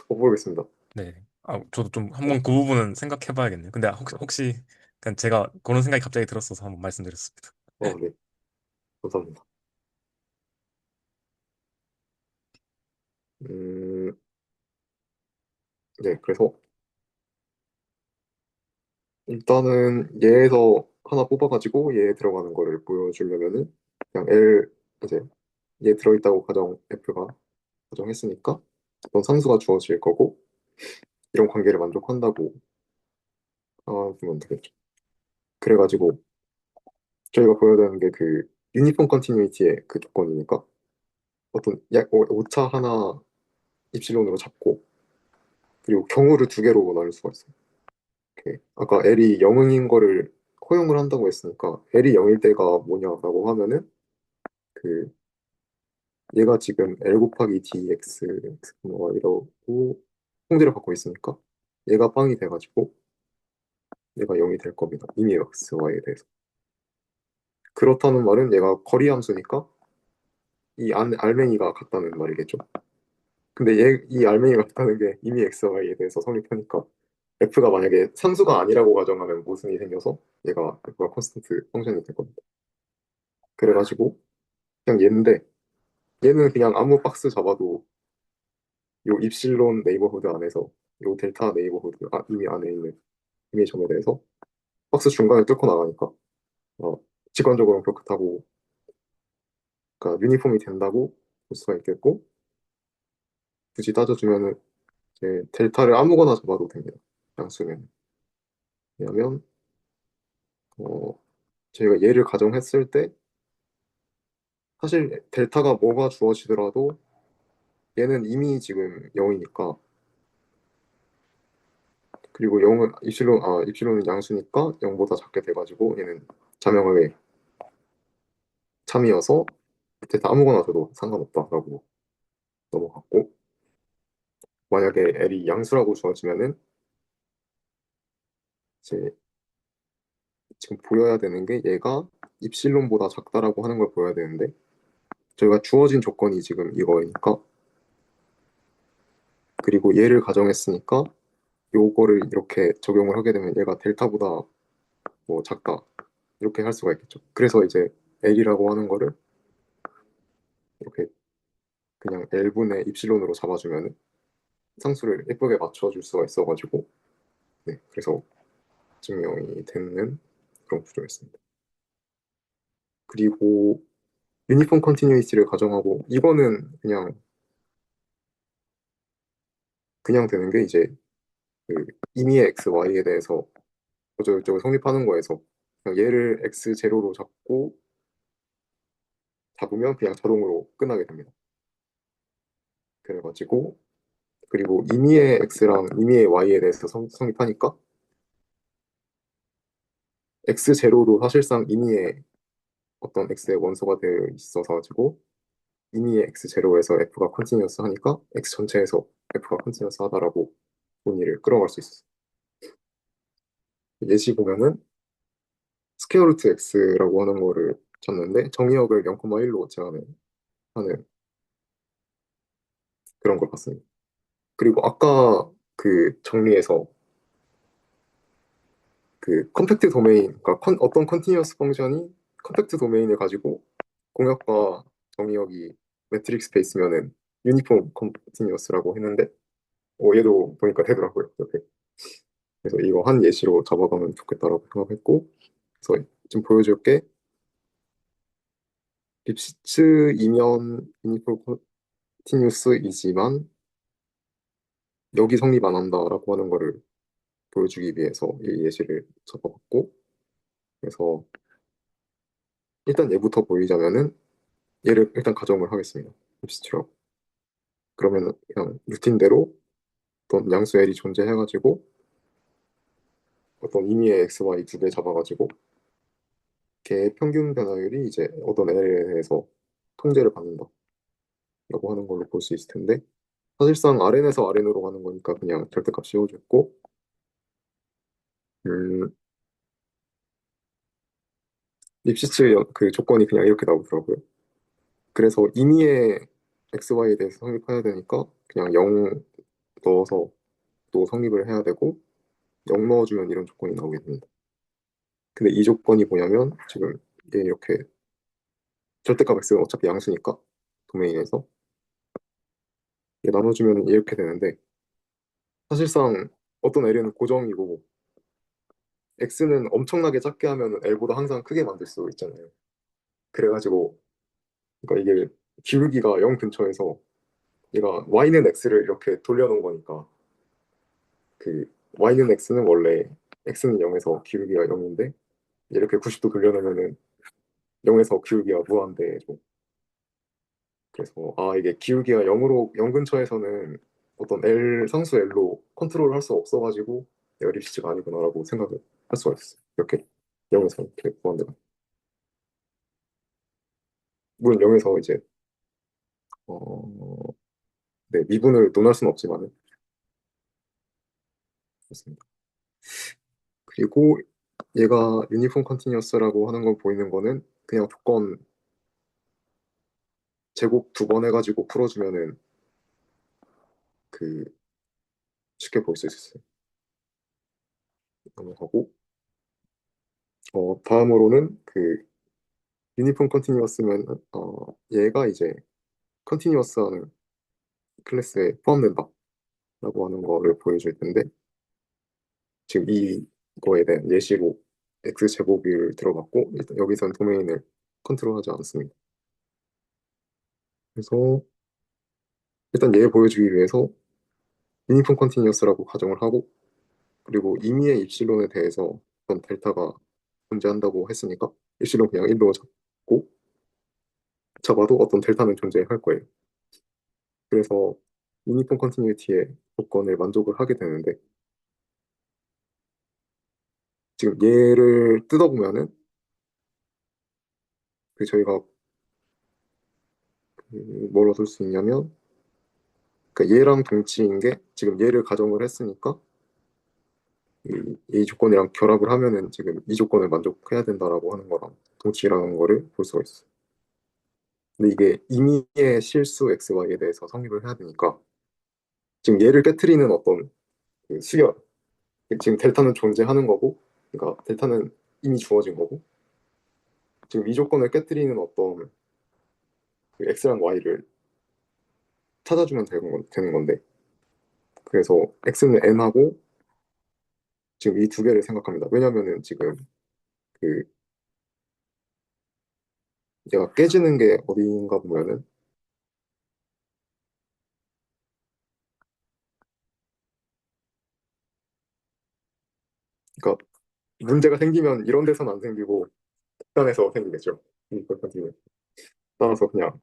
모르겠습니다. 네. 저도 좀 한번 그 부분은 생각해봐야겠네요. 근데 혹시 그냥 제가 그런 생각이 갑자기 들었어서 한번 말씀드렸습니다. 네, 감사합니다. 음, 네, 그래서 일단은 얘에서 하나 뽑아가지고 얘에 들어가는 거를 보여주려면은 그냥 이제 얘 들어있다고 F가 가정했으니까 어떤 상수가 주어질 거고 이런 관계를 만족한다고 보면 되겠죠. 그래가지고 저희가 보여야 되는 게 그 유니폼 컨티뉴이티의 그 조건이니까 어떤 오차 하나 입실론으로 잡고 그리고 경우를 두 개로 나눌 수가 있어요. 아까 L이 영응인 거를 허용을 한다고 했으니까 L이 0일 때가 뭐냐라고 하면은 그 얘가 지금 L 곱하기 dx 이러고 통제를 받고 있으니까 얘가 빵이 돼가지고 얘가 0이 될 겁니다. 이미 x, y에 대해서. 그렇다는 말은 얘가 거리 함수니까 이 알맹이가 같다는 말이겠죠. 근데 이 알맹이가 같다는 게 이미 x, y에 대해서 성립하니까 f가 만약에 상수가 아니라고 가정하면 모순이 생겨서 얘가 f가 컨스턴트 펑션이 될 겁니다. 그래가지고 그냥 얘인데 얘는 그냥 아무 박스 잡아도 요 입실론 네이버후드 안에서 요 델타 네이버후드 이미 안에 있는 이미점에 대해서 박스 중간을 뚫고 나가니까 직관적으로 그렇다고 그러니까 유니폼이 된다고 볼 수가 있겠고 굳이 따져주면은 이제 델타를 아무거나 잡아도 됩니다. 양수는 왜냐하면 어, 저희가 얘를 가정했을 때 사실 델타가 뭐가 주어지더라도 얘는 이미 지금 0이니까 그리고 0은 입실론은 양수니까 0보다 작게 돼가지고 얘는 자명하게 참이어서 델타 아무거나 줘도 상관없다라고 넘어갔고 만약에 L이 양수라고 주어지면은 이제 지금 보여야 되는 게 얘가 입실론보다 작다라고 하는 걸 보여야 되는데 저희가 주어진 조건이 지금 이거니까 그리고 얘를 가정했으니까 요거를 이렇게 적용을 하게 되면 얘가 델타보다 뭐 작다 이렇게 할 수가 있겠죠. 그래서 이제 L이라고 하는 거를 이렇게 그냥 L분의 입실론으로 잡아주면 상수를 예쁘게 맞춰줄 수가 있어가지고 네, 그래서 증명이 되는 그런 구조였습니다. 그리고 유니폼 컨티뉴이티를 가정하고 이거는 그냥 되는 게 이제 그 임의의 x, y에 대해서 어쩌고저쩌고 성립하는 거에서 그냥 얘를 x 제로로 잡으면 그냥 자동으로 끝나게 됩니다. 그래가지고 그리고 임의의 x랑 임의의 y에 대해서 성립하니까 x 제로도 사실상 임의의 어떤 x의 원소가 되어 있어서 가지고 임의의 x 제로에서 f가 컨티뉴어스 하니까 x 전체에서 f가 컨티뉴어스 하다라고 논의를 끌어갈 수 있어요. 예시 보면은 스퀘어 루트 x라고 하는 거를 쳤는데 정의역을 0,1로 제한하는 그런 걸 봤습니다. 그리고 아까 그 정리에서 그 컴팩트 도메인, 그러니까 어떤 컨티뉴어스 펑션이 컴팩트 도메인을 가지고 공역과 정의역이 매트릭 스페이스면은 유니폼 컨티뉴어스라고 했는데 얘도 보니까 되더라고요. 이렇게. 그래서 이거 한 예시로 잡아가면 좋겠다라고 생각했고 그래서 지금 보여줄 게 립시츠 이면 유니폼 컨티뉴스이지만 여기 성립 안 한다라고 하는 거를 보여주기 위해서 이 예시를 잡아봤고 그래서 일단 얘부터 보이자면은 얘를 일단 가정을 하겠습니다. 립시츠라고. 그러면 그냥 루틴대로 어떤 양수 L이 존재해가지고 어떤 임의의 x, y 두 개 잡아가지고 걔의 평균 변화율이 이제 어떤 L에 대해서 통제를 받는다라고 하는 걸로 볼 수 있을 텐데 사실상 RN에서 RN으로 가는 거니까 그냥 절대값 씌워줬고 음, 립시츠 그 조건이 그냥 이렇게 나오더라고요. 그래서 임의의 XY에 대해서 성립해야 되니까 그냥 0 넣어서 또 성립을 해야 되고 0 넣어주면 이런 조건이 나오게 됩니다. 근데 이 조건이 뭐냐면 지금 이게 이렇게 절대값 x는 어차피 양수니까 도메인에서 이게 나눠주면 이렇게 되는데 사실상 어떤 L은 고정이고 x는 엄청나게 작게 하면 L보다 항상 크게 만들 수 있잖아요. 그래가지고 그러니까 이게 기울기가 0 근처에서 얘가 y는 x를 이렇게 돌려놓은 거니까 그 y는 x는 원래 x는 0에서 기울기가 0인데 이렇게 90도 돌려놓으면은 0에서 기울기가 무한대죠. 그래서 이게 기울기가 0으로 0 근처에서는 어떤 L 상수 L로 컨트롤을 할 수 없어가지고 내가 립시츠가 아니구나라고 생각을 할 수가 있어요. 이렇게 0에서 이렇게 무한대가 물론 0에서 이제 어, 네, 미분을 논할 수는 없지만은 그렇습니다. 그리고 얘가 유니폼 컨티뉴어스라고 하는 걸 보이는 거는 그냥 조건 제곱 두 번 해가지고 풀어주면은 그 쉽게 볼 수 있었어요. 넘어가고 다음으로는 그 유니폼 컨티뉴어스면 얘가 이제 컨티뉴어스하는 클래스에 포함된다. 하는 거를 보여줄 텐데 지금 이거에 대한 예시로 x 제곱을 들어봤고 일단 여기선 도메인을 컨트롤하지 않습니다. 그래서 일단 얘 보여주기 위해서 유니폼 컨티니어스라고 가정을 하고 그리고 임의의 입실론에 대해서 어떤 델타가 존재한다고 했으니까 입실론 그냥 1로 잡고 잡아도 어떤 델타는 존재할 거예요. 그래서 유니폼 컨티뉴티의 조건을 만족을 하게 되는데 지금 얘를 뜯어보면은 그 저희가 뭘 얻을 수 있냐면 그러니까 얘랑 동치인 게 지금 얘를 가정을 했으니까 이 조건이랑 결합을 하면은 지금 이 조건을 만족해야 된다라고 하는 거랑 동치라는 거를 볼 수가 있어요. 근데 이게 임의의 실수 XY에 대해서 성립을 해야 되니까 지금 얘를 깨트리는 어떤 그 수열 지금 델타는 존재하는 거고 그러니까 델타는 이미 주어진 거고 지금 이 조건을 깨트리는 어떤 그 X랑 Y를 찾아주면 되는 건데 그래서 X는 N하고 지금 이 두 개를 생각합니다. 왜냐면은 지금 그 얘가 깨지는 게 어디인가 보면은 그러니까 문제가 생기면 이런 데서는 안 생기고 극단에서 생기겠죠. 이 컨티뉴. 따라서 그냥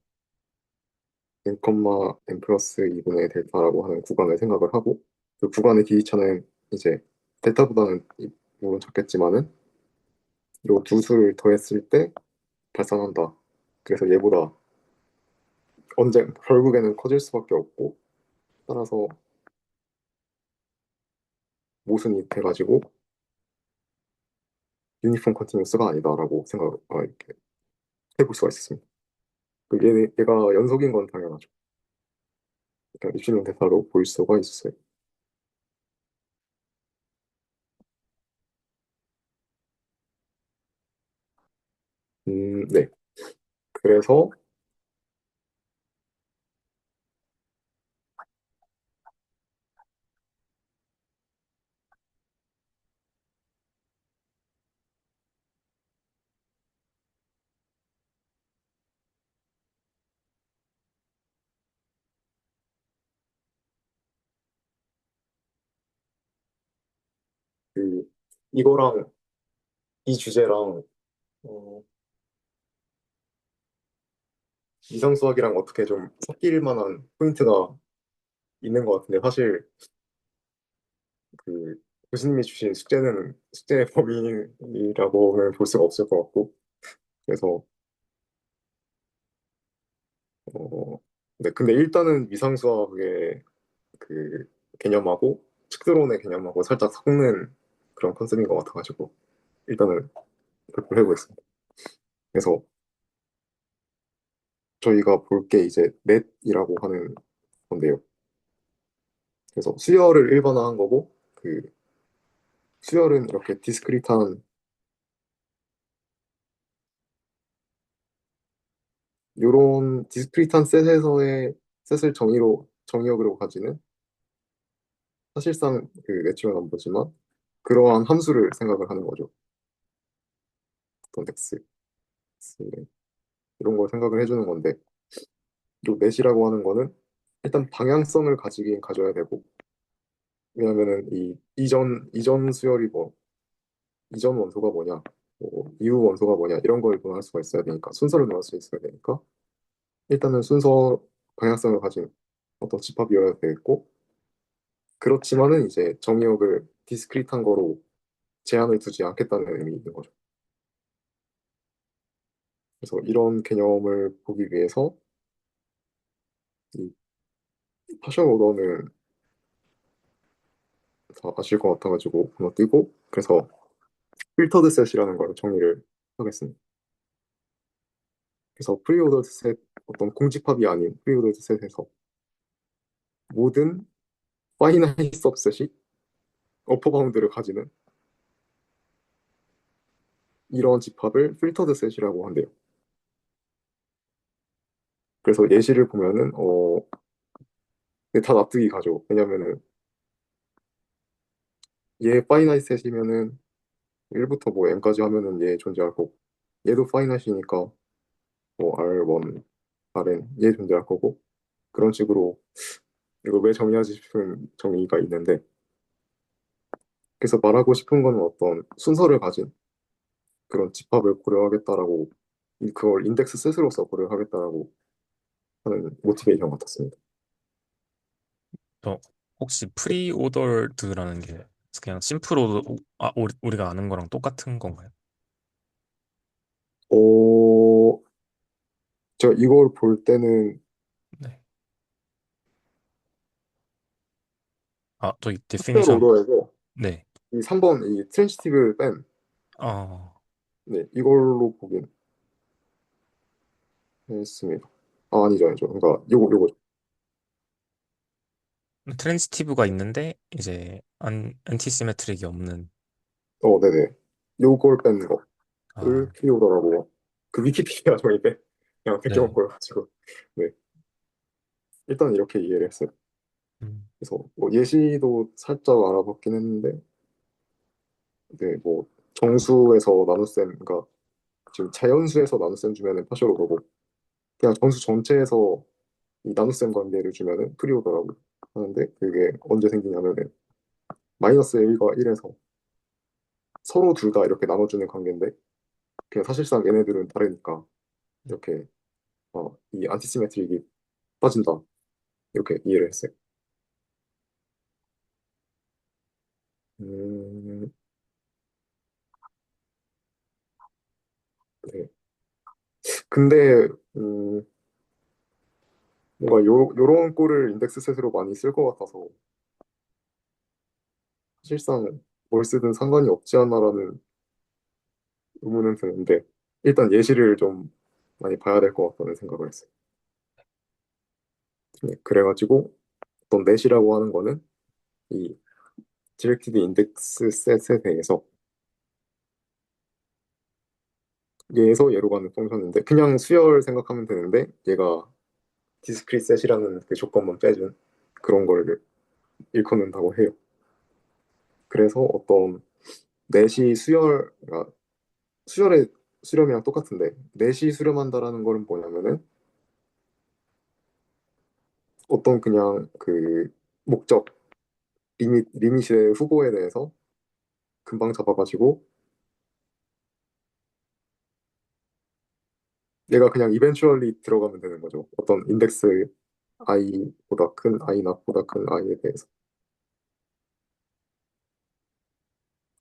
n, n 플러스 2분의 델타라고 하는 구간을 생각을 하고 그 구간의 기이차는 이제 델타보다는 물론 작겠지만은 이 두 수를 더했을 때 발산한다. 그래서 얘보다 언제 결국에는 커질 수밖에 없고 따라서 모순이 돼가지고 유니폼 컨티뉴스가 아니다라고 생각 이렇게 해볼 수가 있었습니다. 얘가 연속인 건 당연하죠. 그러니까 입실론 대타로 보일 수가 있었어요. 네. 그래서 그 이거랑 이 주제랑 어, 이상수학이랑 어떻게 좀 섞일 만한 포인트가 있는 것 같은데 사실 그 교수님이 주신 숙제는 숙제의 범위라고는 볼 수가 없을 것 같고 그래서 어, 네, 근데 일단은 이상수학의 그 개념하고 측드론의 개념하고 살짝 섞는 그런 컨셉인 것 같아가지고 일단은 발표를 해보겠습니다. 그래서 저희가 볼 게 이제 넷이라고 하는 건데요. 그래서 수열을 일반화한 거고 그 수열은 이렇게 디스크리트한 요런 디스크리트한 셋에서의 셋을 정의역으로 가지는 사실상 그 내추럴 넘버지만 그러한 함수를 생각을 하는 거죠. 어떤 X 이런 걸 생각을 해주는 건데 요 넷이라고 하는 거는 일단 방향성을 가지긴 가져야 되고 왜냐면은 이 이전 수열이 뭐 이전 원소가 뭐냐 이후 원소가 뭐냐 이런 걸 논할 수가 있어야 되니까 순서를 논할 수 있어야 되니까 일단은 순서 방향성을 가진 어떤 집합이어야 되겠고 그렇지만은 이제 정의역을 디스크리트한 거로 제한을 두지 않겠다는 의미 있는 거죠. 그래서 이런 개념을 보기 위해서 이 파셜 오더는 다 아실 것 같아가지고 건너뛰고 그래서 필터드 셋이라는 걸 정의를 하겠습니다. 그래서 프리오더드 셋 어떤 공집합이 아닌 프리오더드 셋에서 모든 파이나이트 सब셋이 어퍼 바운드를 가지는 이런 집합을 필터드 셋이라고 한대요. 그래서 예시를 보면은 다 납득이 가죠. 왜냐면은 얘 파이나이트 셋이면은 1부터 뭐 n까지 하면은 얘 존재할 거고 얘도 파이나이트니까 뭐 R1, Rn 얘 존재할 거고 그런 식으로 이걸 왜 정의하지 싶은 정의가 있는데 그래서 말하고 싶은 거는 어떤 순서를 가진 그런 집합을 고려하겠다라고 그걸 인덱스 셋으로서 고려하겠다라고 하는 모티베이션 같았습니다. 저 혹시 프리오더드라는 게 그냥 심플 오더, 우리가 아는 거랑 똑같은 건가요? 어, 제가 이걸 볼 때는 네. 아, 저기 특별 데피니션. 오더에서 네. 이 3번 이 트랜시티브 뺀 어, 네, 이걸로 보긴 했습니다. 아, 아니죠, 아니죠. 그러니까 요거죠. 트랜시티브가 있는데 이제 안티시메트릭이 없는. 네네. 요걸 뺀 아, 거를 프리오더라고 그 위키피디아 종이에 그냥 베껴 네. 보여가지고 네, 일단 이렇게 이해를 했어요. 음, 그래서 뭐 예시도 살짝 알아봤긴 했는데 네, 뭐 정수에서 나눗셈 그러니까 지금 자연수에서 나눗셈 주면은 파쇼 오더고 그냥 정수 전체에서 이 나눗셈 관계를 주면은 프리오더라고 하는데 그게 언제 생기냐면은 마이너스 1과 1에서 서로 둘 다 이렇게 나눠주는 관계인데 그냥 사실상 얘네들은 다르니까 이렇게 이 안티시메트릭이 빠진다 이렇게 이해를 했어요. 음, 네. 근데 뭔가 요런 꼴을 인덱스 셋으로 많이 쓸 것 같아서 사실상 뭘 쓰든 상관이 없지 않나라는 의문은 드는데 일단 예시를 좀 많이 봐야 될 것 같다는 생각을 했어요. 네, 그래가지고 어떤 넷이라고 하는 거는 이 디렉티드 인덱스 셋에 대해서 얘에서 얘로 가는 펑션인데 그냥 수열 생각하면 되는데 얘가 디스크릿 셋이라는 그 조건만 빼준 그런 걸 일컫는다고 해요. 그래서 어떤 넷이 그러니까 수열의 수렴이랑 똑같은데 넷이 수렴한다라는 거는 뭐냐면은 어떤 그냥 그 목적 리밋의 후보에 대해서 금방 잡아가지고 얘가 그냥 이벤츄얼리 들어가면 되는 거죠. 어떤 인덱스 i보다 큰 i 낫보다 큰 i에 대해서.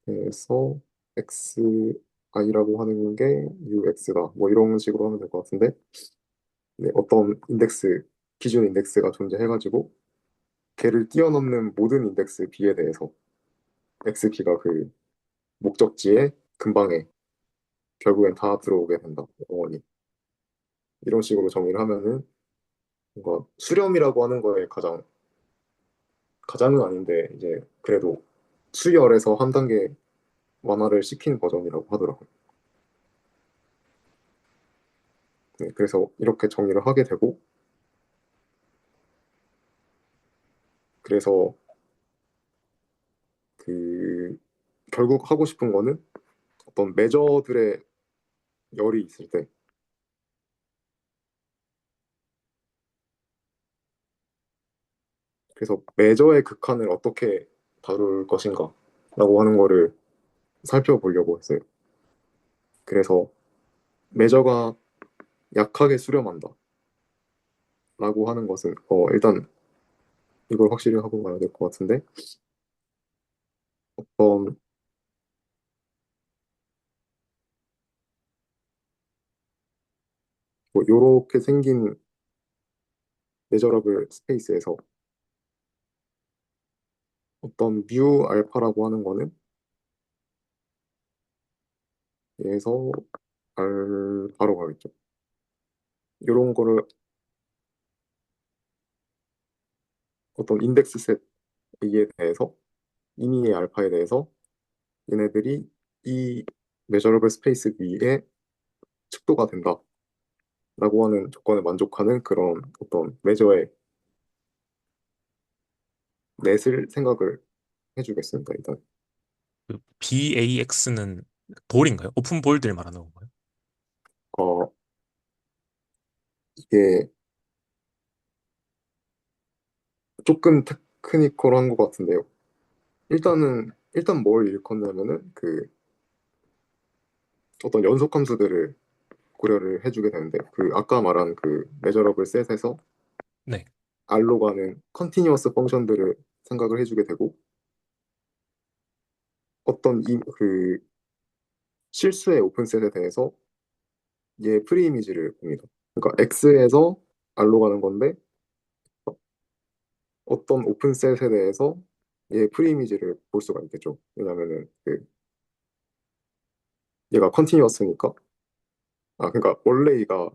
그래서 xi라고 하는 게 ux다. 뭐 이런 식으로 하면 될 것 같은데 네, 어떤 기준 인덱스가 존재해가지고 걔를 뛰어넘는 모든 인덱스 b에 대해서 xb가 그 목적지에 근방에 결국엔 다 들어오게 된다. 영원히. 이런 식으로 정의를 하면은 뭔가 수렴이라고 하는 거에 가장은 아닌데 이제 그래도 수열에서 한 단계 완화를 시킨 버전이라고 하더라고요. 네, 그래서 이렇게 정의를 하게 되고 그래서 그 결국 하고 싶은 거는 어떤 매저들의 열이 있을 때 그래서 매저의 극한을 어떻게 다룰 것인가 라고 하는 거를 살펴보려고 했어요. 그래서 매저가 약하게 수렴한다 라고 하는 것은 일단 이걸 확실히 하고 가야 될 것 같은데 어떤 뭐 요렇게 생긴 메저러블 스페이스에서 어떤 뮤 알파라고 하는 거는 얘에서 알파로 가겠죠. 요런 거를 어떤 인덱스 셋 A에 대해서 이미의 알파에 대해서 얘네들이 이 메저러블 스페이스 위에 축도가 된다라고 하는 조건을 만족하는 그런 어떤 메저의 넷을 생각을 해주겠습니다. 일단 그 BAX는 볼인가요? 오픈 볼들 말하는 건가요? 어, 이게 조금 테크니컬한 것 같은데요. 일단 뭘 일컫냐면은 그 어떤 연속 함수들을 고려를 해주게 되는데 그 아까 말한 그 메저러블 셋에서 네. R로 가는 컨티뉴어스 펑션들을 생각을 해주게 되고 어떤 그 실수의 오픈셋에 대해서 얘 프리이미지를 봅니다. 그러니까 X에서 R로 가는 건데 어떤 오픈셋에 대해서 얘 프리이미지를 볼 수가 있겠죠. 왜냐면은 그 얘가 컨티뉴어스니까 그러니까 원래 얘가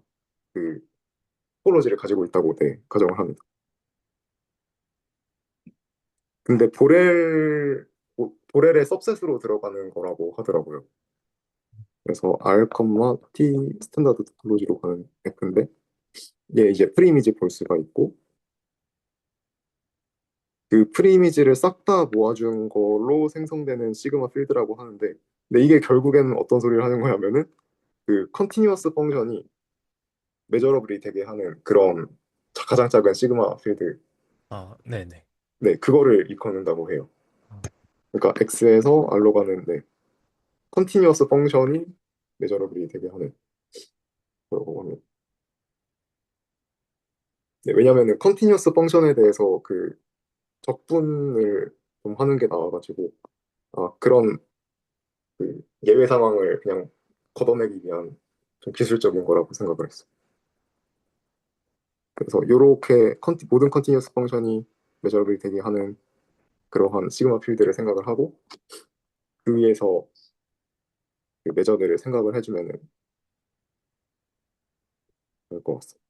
그 토포로지를 가지고 있다고 가정을 합니다. 근데 보렐의 सब셋으로 들어가는 거라고 하더라고요. 그래서 R, T 스탠다드 토포로지로 가는 F인데 얘 이제 프리이미지 볼 수가 있고 그 프리이미지를 싹 다 모아준 걸로 생성되는 시그마 필드라고 하는데 근데 이게 결국에는 어떤 소리를 하는 거냐면은 그 컨티뉴어스 펑션이 메저러블이 되게 하는 그런 가장 작은 시그마 필드 아, 네네. 네 그거를 일컫는다고 해요. 아, 그러니까 X에서 R로 가는 컨티뉴어스 펑션이 메저러블이 되게 하는 거라고 합니다. 네, 왜냐면은 컨티뉴어스 펑션에 대해서 그 적분을 좀 하는 게 나와가지고 그런 그 예외 상황을 그냥 걷어내기 위한 좀 기술적인 거라고 생각을 했어. 그래서 이렇게 모든 컨티뉴어스 펑션이 메저러블이 되게 하는 그러한 시그마 필드를 생각을 하고 그 위에서 그 매저들을 생각을 해주면은 될 것 같습니다.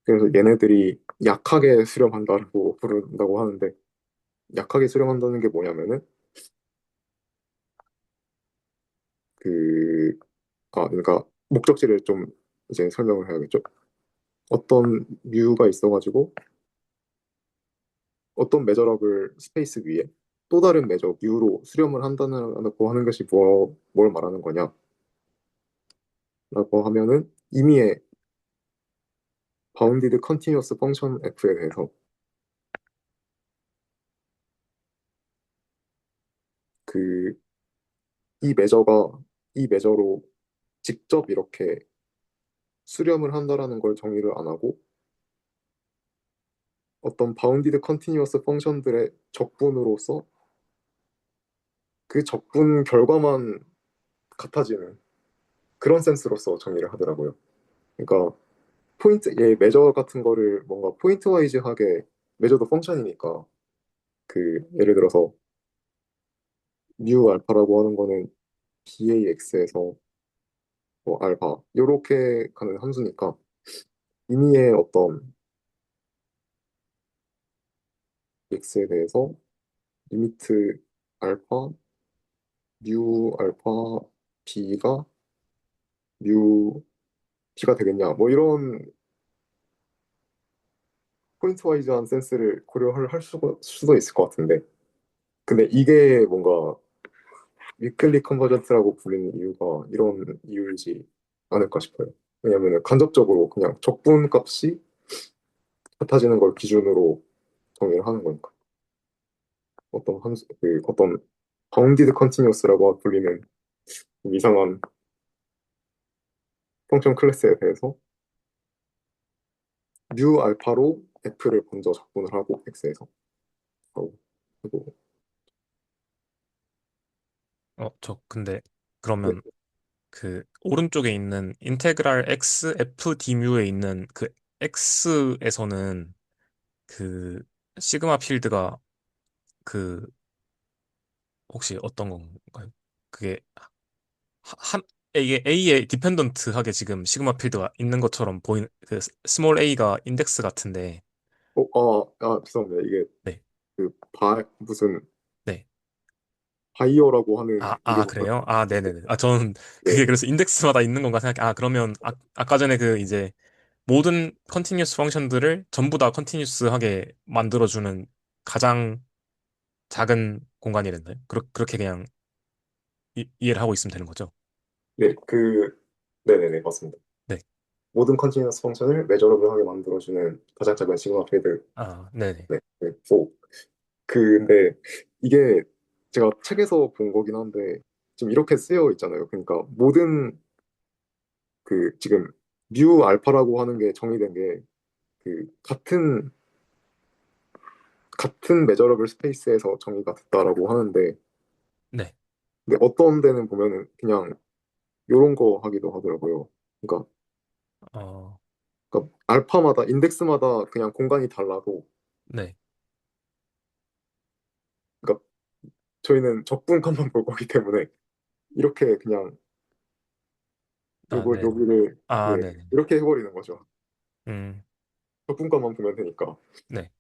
그래서 얘네들이 약하게 수렴한다고 부른다고 하는데 약하게 수렴한다는 게 뭐냐면은 그 그러니까 목적지를 좀 이제 설명을 해야겠죠. 어떤 뮤가 있어가지고 어떤 매저럭을 스페이스 위에 또 다른 매저 뮤로 수렴을 한다고 하는 것이 뭘 말하는 거냐라고 하면은 이미의 바운디드 컨티뉴어스 펑션 f에 대해서 그 이 매저가 이 매저로 직접 이렇게 수렴을 한다라는 걸 정의를 안 하고 어떤 바운디드 컨티뉴어스 펑션들의 적분으로서 그 적분 결과만 같아지는 그런 센스로서 정의를 하더라고요. 그러니까 얘 매저 같은 거를 뭔가 포인트 와이즈하게 매저도 펑션이니까 그 예를 들어서 뮤 알파라고 하는 거는 BAX에서 뭐 알파 요렇게 가는 함수니까 의미의 어떤 X에 대해서 리미트 알파 뮤 알파 B가 뮤 B가 되겠냐 뭐 이런 포인트 와이즈한 센스를 고려를 할 수도 있을 것 같은데 근데 이게 뭔가 위클리 컨버전트라고 불리는 이유가 이런 이유이지 않을까 싶어요. 왜냐하면 간접적으로 그냥 적분 값이 같아지는 걸 기준으로 정의를 하는 거니까. 어떤 바운디드 컨티뉴어스라고 불리는 이상한 펑션 클래스에 대해서 뮤 알파로 f를 먼저 적분을 하고 x에서 하고 그리고 저 근데 네. 그러면 그 오른쪽에 있는 인테그랄 x f d 뮤에 있는 그 x에서는 그 시그마 필드가 그 혹시 어떤 건가요? 그게 한 이게 A에 디펜던트하게 지금 시그마 필드가 있는 것처럼 보이는 그 스몰 A가 인덱스 같은데 죄송합니다. 이게 네. 무슨 네. 바이어라고 하는 이게 뭔가 그래요? 네네네. 저는 네. 그게 그래서 인덱스마다 있는 건가 생각해. 그러면 아까 전에 그 이제 모든 컨티뉴스 펑션들을 전부 다 컨티뉴스하게 만들어주는 가장 작은 공간이랬나요? 그렇게 그냥 이해를 하고 있으면 되는 거죠? 네, 네네네, 맞습니다. 네. 모든 컨티뉴어스 펑션을 메저러블하게 만들어주는 가장 작은 시그마 페이드. 아, 네네. 네, 네, 근데 이게 제가 책에서 본 거긴 한데 지금 이렇게 쓰여 있잖아요. 그러니까 모든 지금 뮤 알파라고 하는 게 정의된 게 같은 메저러블 스페이스에서 정의가 됐다라고 하는데 네. 근데 어떤 데는 보면은 그냥 요런 거 하기도 하더라고요. 그러니까, 어, 알파마다 인덱스마다 그냥 공간이 달라도 네. 그러니까 저희는 적분값만 볼 거기 때문에 이렇게 그냥 아, 네네. 여기를 아, 예 네네. 이렇게 해버리는 거죠. 음, 적분값만 보면 되니까. 네.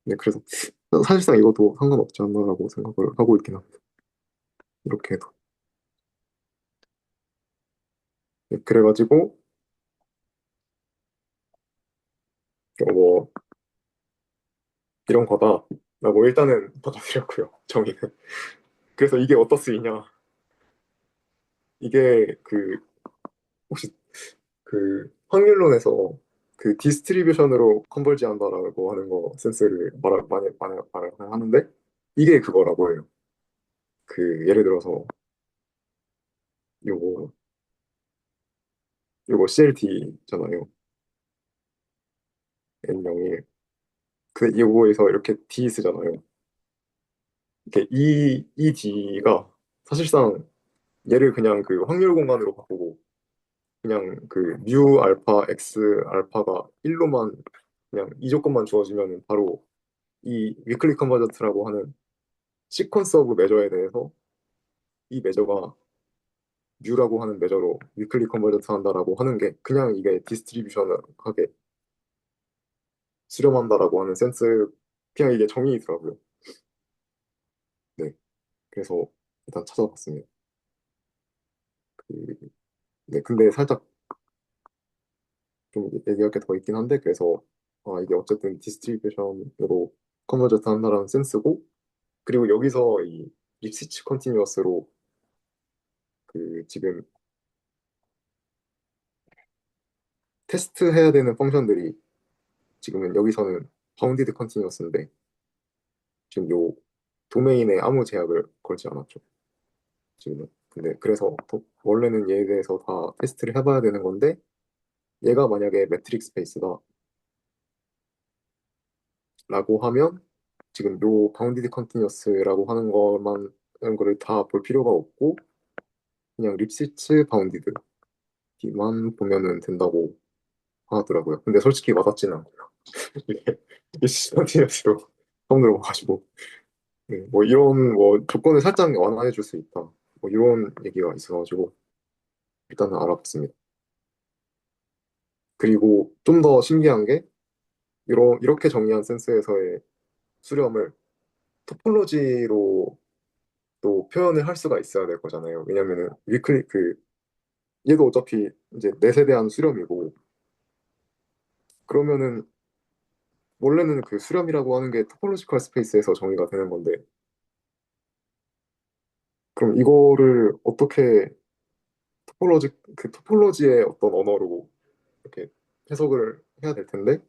네, 그래서 사실상 이것도 상관없지 않나라고 생각을 하고 있긴 합니다. 이렇게 해도. 네, 그래가지고 뭐 이런 거다라고 일단은 받아들였고요. 정의는. 그래서 이게 어디다 쓰이냐? 이게 혹시 확률론에서 디스트리뷰션으로 컨벌지 한다라고 하는 거 센스를 많이 말을 하는데 이게 그거라고 해요. 예를 들어서 요거 CLT잖아요. N01. 요거에서 이렇게 D 쓰잖아요. 이렇게 이 D가 사실상 얘를 그냥 확률 공간으로 바꾸고 그냥 뮤 알파 X 알파가 1로만 그냥 이 조건만 주어지면 바로 이 위클리 컨버전트라고 하는 시퀀스 오브 메저에 대해서 이 메저가 뮤라고 하는 메저로 위클리 컨버전트 한다라고 하는 게 그냥 이게 디스트리뷰션하게 수렴한다라고 하는 센스 그냥 이게 정의이더라고요. 네, 그래서 일단 찾아봤습니다. 그, 네, 근데 살짝 좀 얘기할 게 더 있긴 한데 그래서 이게 어쨌든 디스트리뷰션으로 컨버전트 한다라는 센스고 그리고 여기서 이 립스치 컨티뉴어스로 지금 테스트해야 되는 펑션들이 지금은 여기서는 바운디드 컨티뉴어스인데 지금 요 도메인에 아무 제약을 걸지 않았죠. 지금은. 근데 그래서 원래는 얘에 대해서 다 테스트를 해봐야 되는 건데 얘가 만약에 매트릭 스페이스다라고 하면 지금 요 바운디드 컨티뉴어스라고 하는 것만 하는 거를 다 볼 필요가 없고 그냥 립시츠 바운디드만 보면은 된다고 하더라고요. 근데 솔직히 와닿지는 않고요. 립시츠 컨티뉴어스로 처음 들어봐가지고 뭐 이런 뭐 조건을 살짝 완화해 줄 수 있다. 뭐 이런 얘기가 있어가지고 일단은 알아봤습니다. 그리고 좀 더 신기한 게 이렇게 정의한 센스에서의 수렴을 토폴로지로 또 표현을 할 수가 있어야 될 거잖아요. 왜냐면은 위클리 얘도 어차피 이제 넷에 대한 수렴이고 그러면은 원래는 수렴이라고 하는 게 토폴로지컬 스페이스에서 정의가 되는 건데 그럼 이거를 어떻게 토폴로지의 어떤 언어로 이렇게 해석을 해야 될 텐데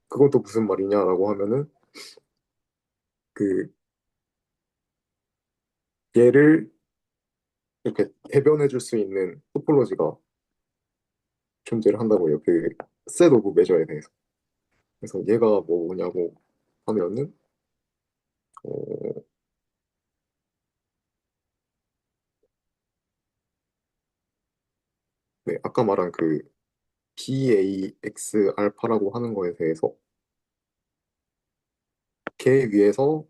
그건 또 무슨 말이냐라고 하면은 그 얘를 이렇게 대변해 줄 수 있는 토폴로지가 존재를 한다고 해요. 셋 오브 메저에 대해서. 그래서 얘가 뭐냐고 하면은 어, 네, 아까 말한 BAX 알파라고 하는 거에 대해서 걔 위에서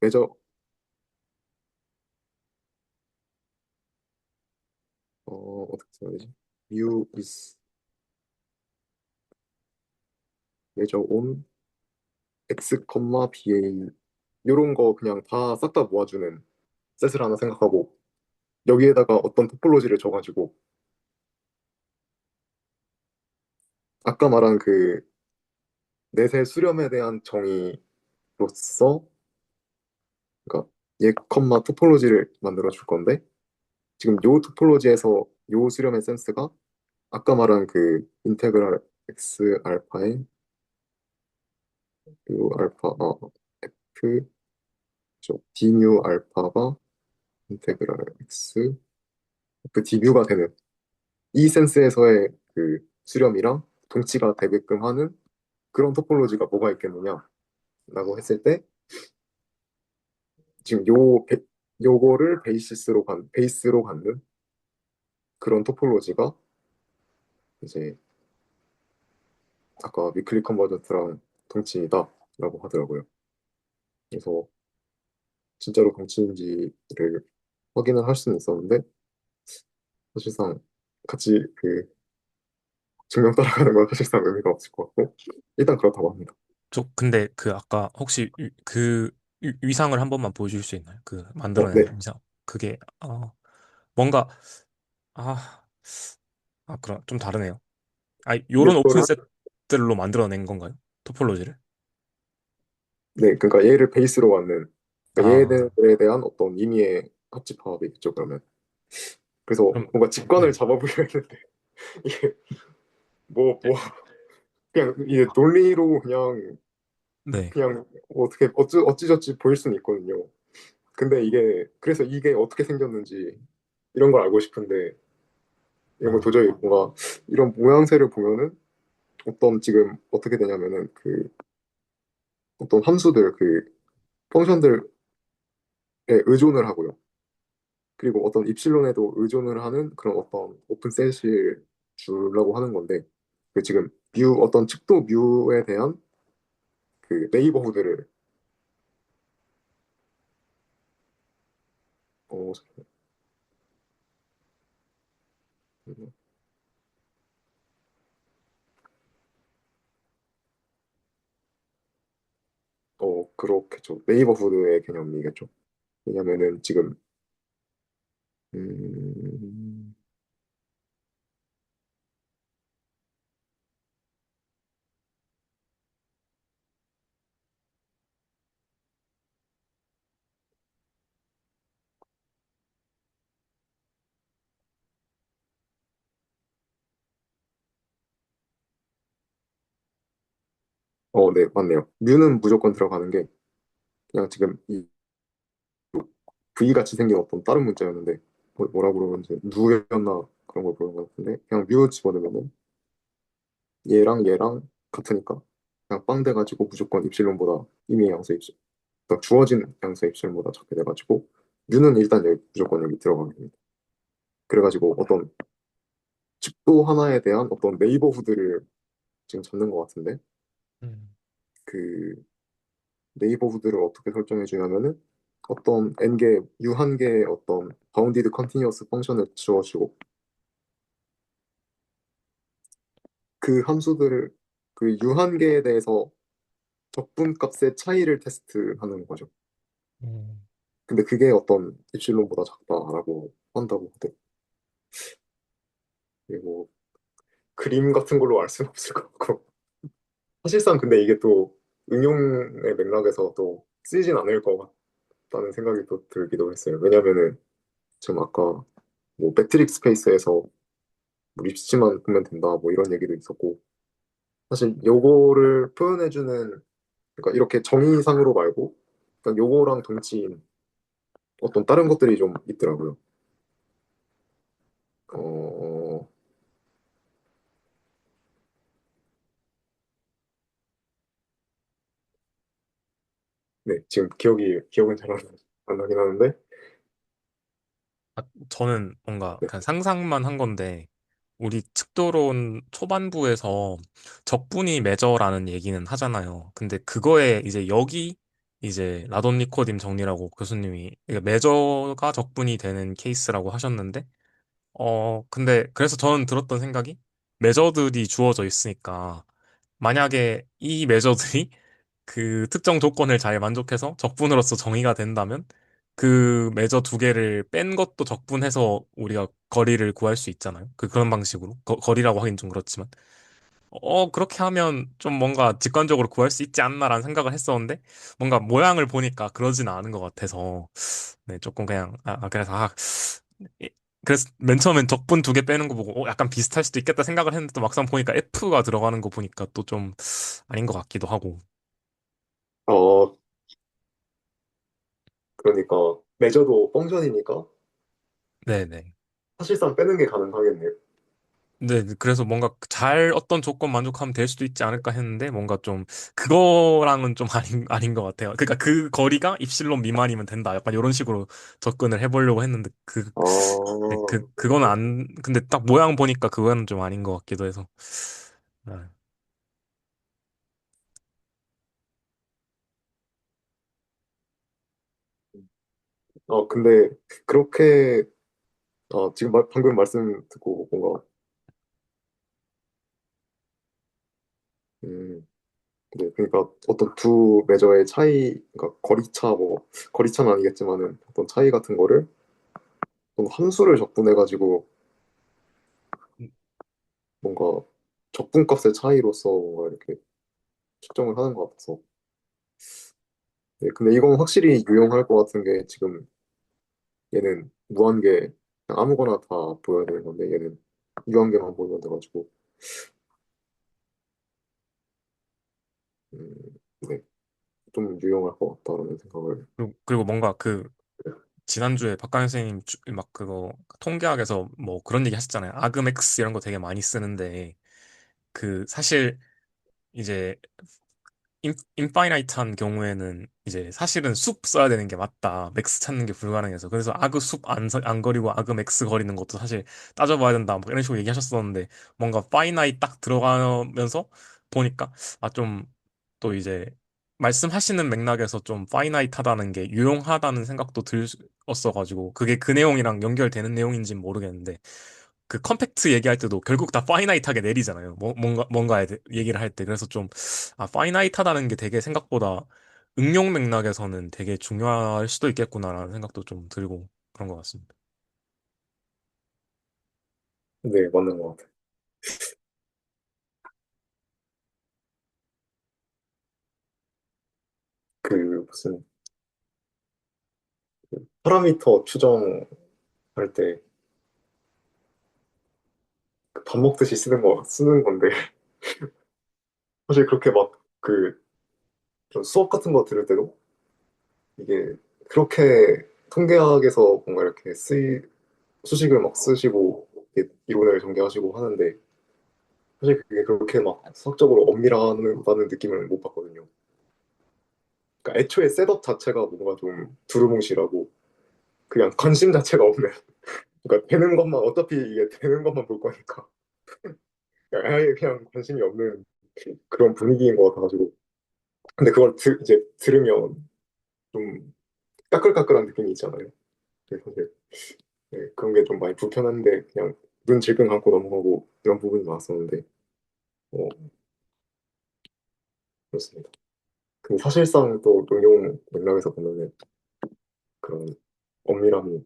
메저 어떻게 써야 되지? mu is measure on x, BA 이런 거 그냥 다 싹 다 모아주는 셋을 하나 생각하고 여기에다가 어떤 토폴로지를 줘가지고 아까 말한 넷의 수렴에 대한 정의로서 그러니까 얘 컴마 토폴로지를 만들어 줄 건데 지금 요 토폴로지에서 요 수렴의 센스가 아까 말한 그 인테그랄 x 알파의 요 알파 f d뮤 알파가 인테그랄 x f d뮤가 되는 이 센스에서의 그 수렴이랑 동치가 되게끔 하는 그런 토폴로지가 뭐가 있겠느냐라고 했을 때 지금 요거를 베이스로 갖는 그런 토폴로지가 이제 아까 위클리 컨버전트랑 동치이다라고 하더라고요. 그래서 진짜로 동치인지를 확인을 할 수는 있었는데 사실상 같이 그 증명 따라가는 건 사실상 의미가 없을 것 같고 일단 그렇다고 합니다. 근데 그 아까 혹시 위상을 한 번만 보여줄 수 있나요? 그 네. 만들어낸 위상. 그게 뭔가 아, 그럼 좀 다르네요. 요런 오픈 이거를 셋들로 만들어낸 건가요? 토폴로지를? 네, 그러니까 얘를 베이스로 갖는 그러니까 아, 얘들에 대한 어떤 의미의 합집합이겠죠, 그러면. 그래서 그럼 뭔가 직관을 네. 잡아보려 했는데 이게 뭐, 네. 뭐 그냥 이게 논리로 네. 그냥 어떻게 어찌저찌 보일 수는 있거든요. 근데 이게 그래서 이게 어떻게 생겼는지 이런 걸 알고 싶은데 이런 걸 아, 도저히 뭔가 이런 모양새를 보면은 어떤 지금 어떻게 되냐면은 그 어떤 함수들 그 펑션들에 의존을 하고요. 그리고 어떤 입실론에도 의존을 하는 그런 어떤 오픈셋을 주려고 하는 건데 그 지금 어떤 측도 뮤에 대한 그 네이버후드를 잠깐만요. 그렇겠죠. 네이버후드의 개념이겠죠. 왜냐면은 지금 음, 네, 맞네요. 뮤는 무조건 들어가는 게 그냥 지금 이 V 같이 생긴 어떤 다른 문자였는데 뭐라고 그러는지 누였나 그런 걸 보는 것 같은데 그냥 뮤 집어넣으면은 얘랑 같으니까 그냥 빵 돼가지고 무조건 입실론보다 이미 양수 입실 그러니까 주어진 양수 입실론보다 작게 돼가지고 뮤는 일단 여기 무조건 여기 들어가게 됩니다. 그래가지고 어떤 집도 하나에 대한 어떤 네이버후드를 지금 잡는 것 같은데 음, 그 네이버후드를 어떻게 설정해 주냐면은 어떤 n개 유한 개의 어떤 바운디드 컨티뉴어스 펑션을 주어주고 그 함수들을 그 유한 개에 대해서 적분값의 차이를 테스트하는 거죠. 음, 근데 그게 어떤 입실론보다 작다라고 한다고 하더라고요. 그리고 그림 같은 걸로 알 수는 없을 것 같고 사실상 근데 이게 또 응용의 맥락에서 또 쓰이진 않을 것 같다는 생각이 또 들기도 했어요. 왜냐면은 지금 아까 뭐 매트릭 스페이스에서 뭐 립스만 보면 된다 뭐 이런 얘기도 있었고 사실 요거를 표현해주는 그러니까 이렇게 정의상으로 말고 그러니까 요거랑 동치인 어떤 다른 것들이 좀 있더라고요. 어, 네, 지금 기억은 잘 안 나긴 하는데, 저는 뭔가 네, 그냥 상상만 한 건데, 우리 측도론 초반부에서 적분이 매저라는 얘기는 하잖아요. 근데 그거에 이제 여기 이제 라돈 니코dim 정리라고 교수님이 이게 매저가 적분이 되는 케이스라고 하셨는데, 근데 그래서 저는 들었던 생각이 매저들이 주어져 있으니까 만약에 이 매저들이 그 특정 조건을 잘 만족해서 적분으로서 정의가 된다면 그 매저 두 개를 뺀 것도 적분해서 우리가 거리를 구할 수 있잖아요. 그런 방식으로. 거리라고 하긴 좀 그렇지만. 그렇게 하면 좀 뭔가 직관적으로 구할 수 있지 않나라는 생각을 했었는데, 뭔가 모양을 보니까 그러지는 않은 것 같아서, 네, 조금 그냥, 그래서, 이- 그래서 맨 처음엔 적분 두 개 빼는 거 보고, 약간 비슷할 수도 있겠다 생각을 했는데, 또 막상 보니까 F가 들어가는 거 보니까 또 좀 아닌 것 같기도 하고. 어, 그러니까 매저도 펑션이니까 네네. 사실상 빼는 게 가능하겠네요. 네, 그래서 뭔가 잘 어떤 조건 만족하면 될 수도 있지 않을까 했는데 뭔가 좀 그거랑은 좀 아닌 것 같아요. 그러니까 그 거리가 입실론 미만이면 된다. 약간 이런 식으로 접근을 해보려고 했는데 아, 네, 그거는 근데 딱 모양 보니까 그거는 좀 아닌 것 같기도 해서. 아, 근데 그렇게 지금 방금 말씀 듣고 뭔가 음, 네, 그러니까 어떤 두 매저의 차이, 그러니까 거리차는 아니겠지만은 어떤 차이 같은 거를 좀 함수를 적분해가지고 뭔가 적분값의 차이로서 뭔가 이렇게 측정을 하는 것 같아서. 네, 근데 이건 확실히 유용할 것 같은 게 지금 얘는 무한계 그냥 아무거나 다 보여야 되는 건데 얘는 유한계만 보이면 돼가지고 음, 네, 좀 유용할 것 같다라는 생각을. 그리고 뭔가 지난주에 박가연 선생님 막 그거 통계학에서 뭐 그런 얘기 하셨잖아요. 아그맥스 이런 거 되게 많이 쓰는데 사실 이제 인파이나이트한 경우에는 이제 사실은 숲 써야 되는 게 맞다. 맥스 찾는 게 불가능해서. 그래서 아그 숲 안 거리고 아그 맥스 거리는 것도 사실 따져봐야 된다. 뭐 이런 식으로 얘기하셨었는데 뭔가 파이나이 딱 들어가면서 보니까 좀 또 이제 말씀하시는 맥락에서 좀 파이나이트하다는 게 유용하다는 생각도 들었어가지고 그게 그 내용이랑 연결되는 내용인지는 모르겠는데 컴팩트 얘기할 때도 결국 다 파이나이트하게 내리잖아요. 뭔가에 얘기를 할 때. 그래서 좀, 파이나이트하다는 게 되게 생각보다 응용 맥락에서는 되게 중요할 수도 있겠구나라는 생각도 좀 들고 그런 것 같습니다. 네, 맞는 것 같아요. 무슨 파라미터 추정할 때 밥 먹듯이 쓰는 건데 사실 그렇게 막 좀 수업 같은 거 들을 때도 이게 그렇게 통계학에서 뭔가 이렇게 수식을 막 쓰시고 이렇게 이론을 전개하시고 하는데 사실 그게 그렇게 막 수학적으로 엄밀하다는 느낌을 못 받거든요. 그러니까 애초에 셋업 자체가 뭔가 좀 두루뭉실하고 그냥 관심 자체가 없는. 그러니까 되는 것만 어차피 이게 되는 것만 볼 거니까 아예 그냥 관심이 없는 그런 분위기인 것 같아가지고. 근데 그걸 이제 들으면 좀 까끌까끌한 느낌이 있잖아요. 그래서 사실 그런 게 좀 많이 불편한데 그냥 눈 질끈 감고 넘어가고 이런 부분이 많았었는데 어, 그렇습니다. 근데 사실상 또 응용 맥락에서 보면은 그런 엄밀함이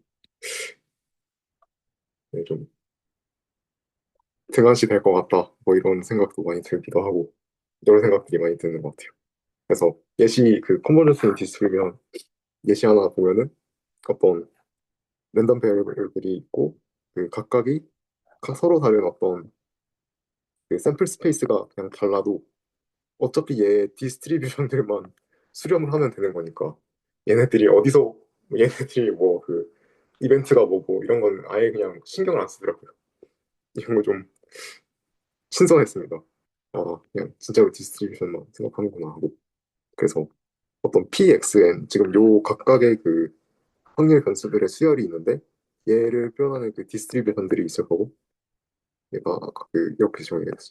좀 등한시 될 것 같다 뭐 이런 생각도 많이 들기도 하고 이런 생각들이 많이 드는 것 같아요. 그래서 예시 컨버전스 디스트리뷰션 예시 하나 보면은 어떤 랜덤 베리어블들이 있고 각각이 서로 다른 어떤 샘플 스페이스가 그냥 달라도 어차피 얘 디스트리뷰션들만 수렴을 하면 되는 거니까 얘네들이 어디서 얘네들이 뭐 이벤트가 뭐고 이런 건 아예 그냥 신경을 안 쓰더라고요. 이런 거 좀 신선했습니다. 그냥 진짜로 디스트리뷰션만 생각하는구나 하고. 그래서 어떤 PXN 지금 요 각각의 확률 변수들의 수열이 있는데 얘를 표현하는 디스트리뷰션들이 있을 거고 얘가 이렇게 정해겠어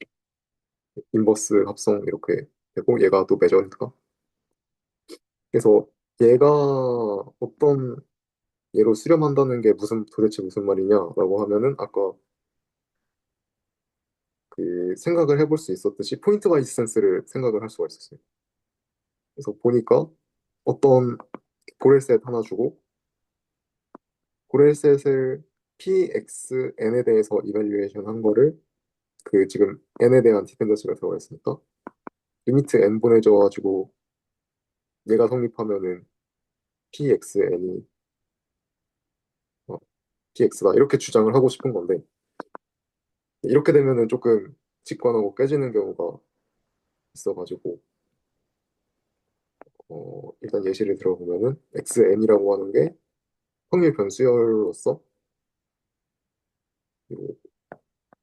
인버스 합성 이렇게 되고 얘가 또 메저드가. 그래서 얘가 어떤 얘로 수렴한다는 게 도대체 무슨 말이냐라고 하면은 아까 생각을 해볼 수 있었듯이 포인트 바이 센스를 생각을 할 수가 있었어요. 그래서 보니까 어떤 고렐셋 하나 주고 고렐셋을 PXN에 대해서 이발리에이션 한 거를 그 지금 n에 대한 디펜던스가 들어가 있으니까 리미트 n 보내줘가지고 얘가 성립하면은 pxn이 px다 이렇게 주장을 하고 싶은 건데 이렇게 되면은 조금 직관하고 깨지는 경우가 있어가지고 일단 예시를 들어보면은 xn이라고 하는 게 확률 변수열로서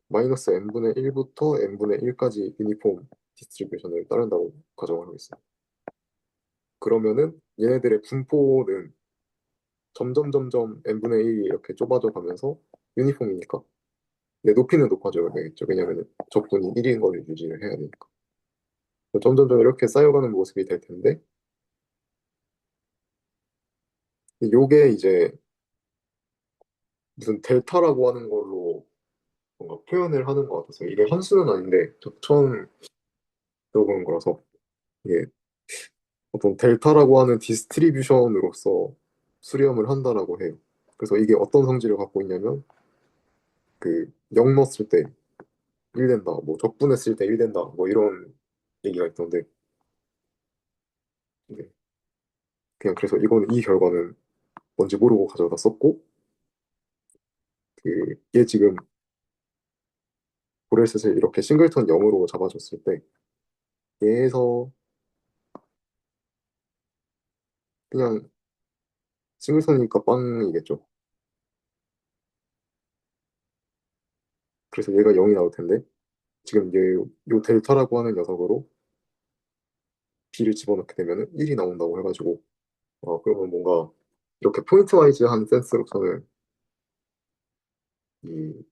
마이너스 n분의 1부터 n분의 1까지 유니폼 디스트리뷰션을 따른다고 가정을 하고 있어요. 그러면은 얘네들의 분포는 점점 n분의 1이 이렇게 좁아져 가면서 유니폼이니까 내 높이는 높아져야 되겠죠. 왜냐하면 적분이 1인 걸 유지를 해야 되니까. 점점점 이렇게 쌓여가는 모습이 될 텐데 요게 이제 무슨 델타라고 하는 걸로 뭔가 표현을 하는 것 같아서 이게 한수는 아닌데 저 처음 들어보는 거라서 이게 어떤 델타라고 하는 디스트리뷰션으로서 수렴을 한다라고 해요. 그래서 이게 어떤 성질을 갖고 있냐면 그 0 넣었을 때 1 된다, 뭐 적분했을 때 1 된다, 뭐 이런 얘기가 있던데 네. 그냥 그래서 이건 이 결과는 뭔지 모르고 가져다 썼고 얘 지금 보렐셋을 이렇게 싱글턴 0으로 잡아줬을 때 얘에서 그냥 싱글턴이니까 빵이겠죠. 그래서 얘가 0이 나올 텐데 지금 요 델타라고 하는 녀석으로 b를 집어넣게 되면 1이 나온다고 해가지고 그러면 뭔가 이렇게 포인트 와이즈한 센스로서는 이,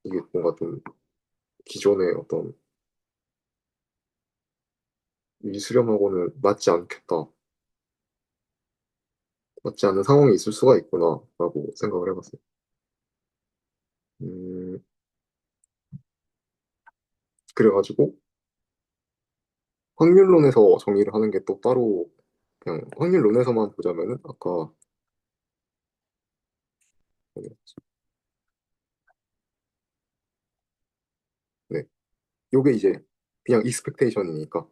이게 뭔가 좀 기존의 어떤 이 수렴하고는 맞지 않는 상황이 있을 수가 있구나라고 생각을 해봤어요. 음, 그래가지고 확률론에서 정의를 하는 게 또 따로 그냥 확률론에서만 보자면은 아까 어디였지? 네, 요게 이제 그냥 익스펙테이션이니까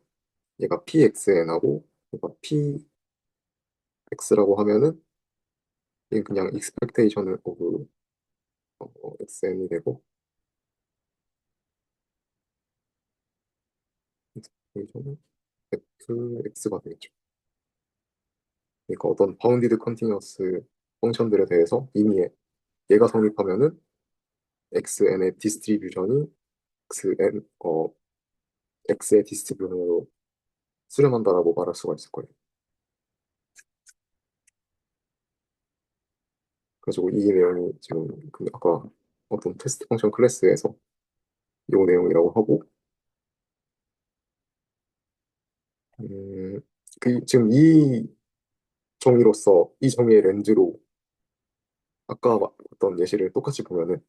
얘가 pxn하고 얘가 px라고 하면은 얘는 그냥 익스펙테이션을 오브 xn이 되고 익스펙테이션은 fx가 되겠죠. 그러니까 어떤 바운디드 컨티뉴어스 펑션들에 대해서 이미 얘가 성립하면은 xn의 디스트리뷰션이 x의 디스트리뷰션으로 수렴한다라고 말할 수가 있을 거예요. 그래서 이 내용이 지금 그 아까 어떤 테스트 펑션 클래스에서 이 내용이라고 하고 음, 지금 이 정의로서 이 정의의 렌즈로 아까 어떤 예시를 똑같이 보면은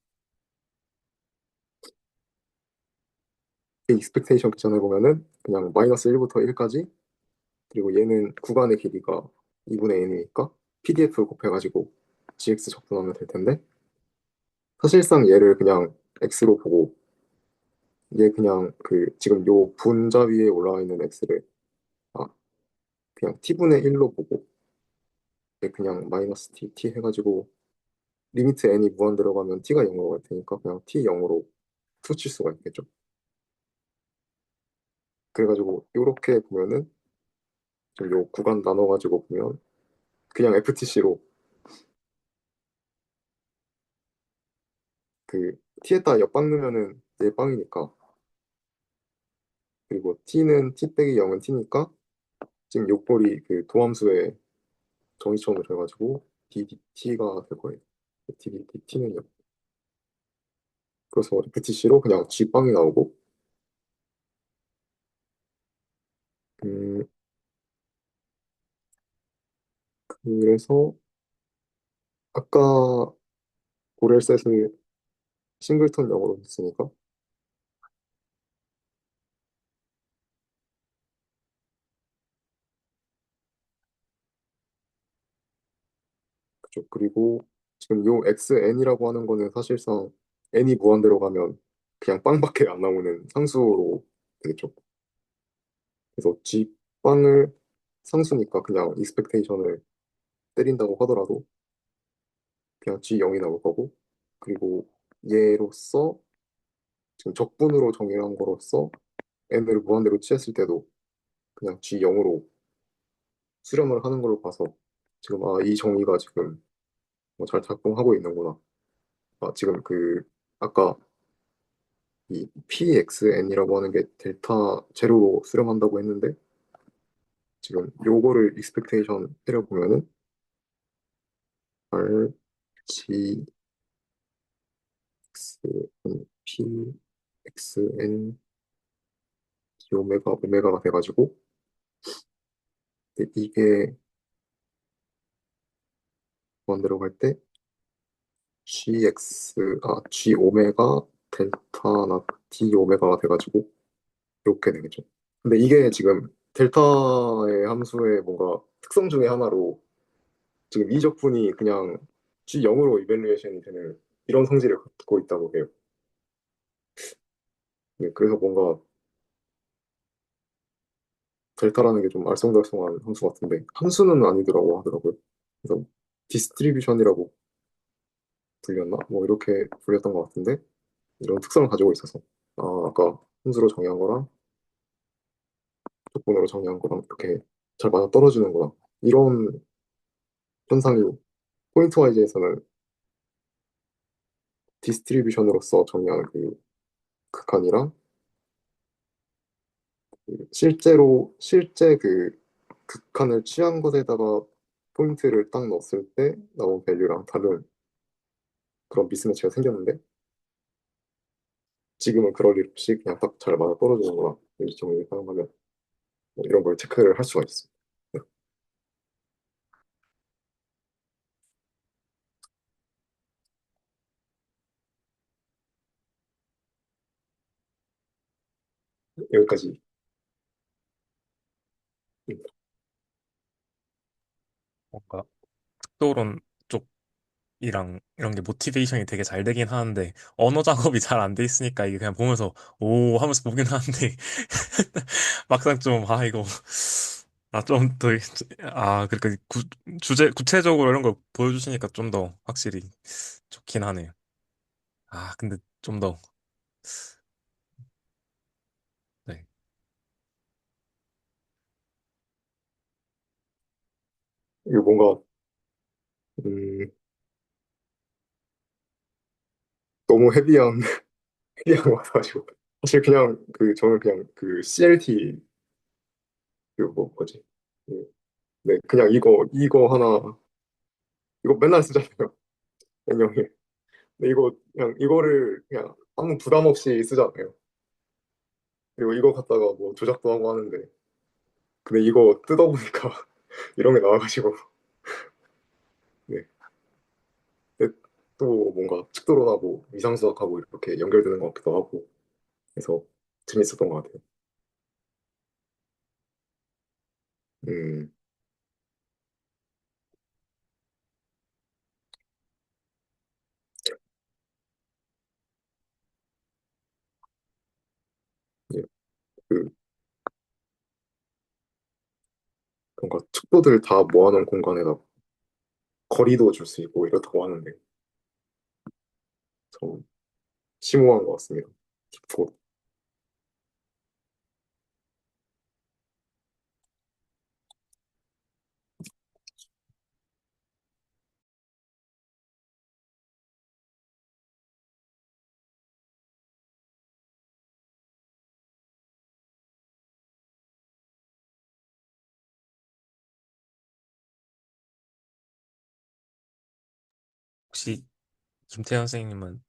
익스펙테이션 계산해 보면은 그냥 마이너스 1부터 1까지 그리고 얘는 구간의 길이가 2분의 n이니까 PDF 곱해가지고 gx 적분하면 될 텐데 사실상 얘를 그냥 x로 보고 얘 그냥 지금 요 분자 위에 올라와 있는 x를 아 그냥 t분의 1로 보고 얘 그냥 마이너스 t 해가지고 리미트 n이 무한 들어가면 t가 0으로 갈 테니까 그냥 t 0으로 퉁칠 수가 있겠죠. 그래가지고 요렇게 보면은 지금 요 구간 나눠가지고 보면 그냥 FTC로 t에다 옆방 넣으면은 얘 빵이니까 그리고 t는 t 빼기 0은 t니까 지금 욕볼이 도함수의 정의처음으로 해가지고 ddt가 될 거예요. ddt는 0. 그래서 FTC로 그냥 G빵이 나오고 음, 그래서 아까 고렐셋을 싱글턴 영어로 했으니까 그죠. 그리고 지금 요 XN이라고 하는 거는 사실상 N이 무한대로 가면 그냥 빵밖에 안 나오는 상수로 되겠죠. 그래서 G빵을 상수니까 그냥 익스펙테이션을 때린다고 하더라도 그냥 G0이 나올 거고, 그리고 얘로서 지금 적분으로 정의한 거로서 n을 무한대로 취했을 때도 그냥 G0으로 수렴을 하는 걸로 봐서 지금 이 정의가 지금 뭐잘 작동하고 있는구나. 지금 아까 이 PXN이라고 하는 게 델타 제로로 수렴한다고 했는데 지금 요거를 익스펙테이션 때려보면은 R, G, X, N, P, X, N, G 오메가가 돼가지고 근데 이게 원대로 갈 때 G 오메가 델타 나 D 오메가가 돼가지고 이렇게 되겠죠. 근데 이게 지금 델타의 함수의 뭔가 특성 중에 하나로 지금 이 적분이 그냥 G0으로 이벨리에이션이 되는 이런 성질을 갖고 있다고 해요. 네, 그래서 뭔가 델타라는 게 좀 알쏭달쏭한 함수 같은데 함수는 아니더라고 하더라고요. 그래서 디스트리뷰션이라고 불렸나? 뭐 이렇게 불렸던 것 같은데 이런 특성을 가지고 있어서 아까 함수로 정의한 거랑 적분으로 정의한 거랑 이렇게 잘 맞아 떨어지는구나. 이런 현상이 포인트와이즈에서는 디스트리뷰션으로서 정의하는 그 극한이랑 실제 극한을 취한 것에다가 포인트를 딱 넣었을 때 나온 밸류랑 다른 그런 미스매치가 생겼는데 지금은 그럴 일 없이 그냥 딱 잘 맞아 떨어지는구나. 이 정리 사용하면 뭐 이런 걸 체크를 할 수가 있어. 네, 여기까지. 음, 뭔가 특도론 쪽이랑 이런 게 모티베이션이 되게 잘 되긴 하는데 언어 작업이 잘 안 돼 있으니까 이게 그냥 보면서 오 하면서 보긴 하는데 막상 좀 이거 좀 더 그러니까 주제 구체적으로 이런 걸 보여주시니까 좀 더 확실히 좋긴 하네요. 근데 좀 더 네. 이거 뭔가 음, 너무 헤비한 헤비한 거 같아가지고 사실 그냥 저는 그냥 CLT 뭐지? 그, 네, 그냥 이거 하나 이거 맨날 쓰잖아요. 명령이. 근데 이거 그냥 이거를 그냥 아무 부담 없이 쓰잖아요. 그리고 이거 갖다가 뭐 조작도 하고 하는데 근데 이거 뜯어보니까 이런 게 나와가지고 네. 근데 또 뭔가 척도론하고 위상수학하고 이렇게 연결되는 것 같기도 하고 그래서 재밌었던 것 같아요. 음, 예, 그 뭔가 척도들 다 모아놓은 공간에다 거리도 줄 수 있고 이렇다고 하는데 좀 심오한 것 같습니다. 깊고. 혹시 김태현 선생님은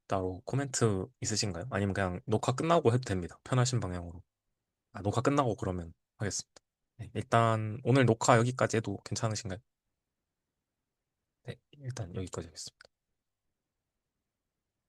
따로 코멘트 있으신가요? 아니면 그냥 녹화 끝나고 해도 됩니다. 편하신 방향으로. 녹화 끝나고 그러면 하겠습니다. 네, 일단 오늘 녹화 여기까지 해도 괜찮으신가요? 네, 일단 여기까지 하겠습니다.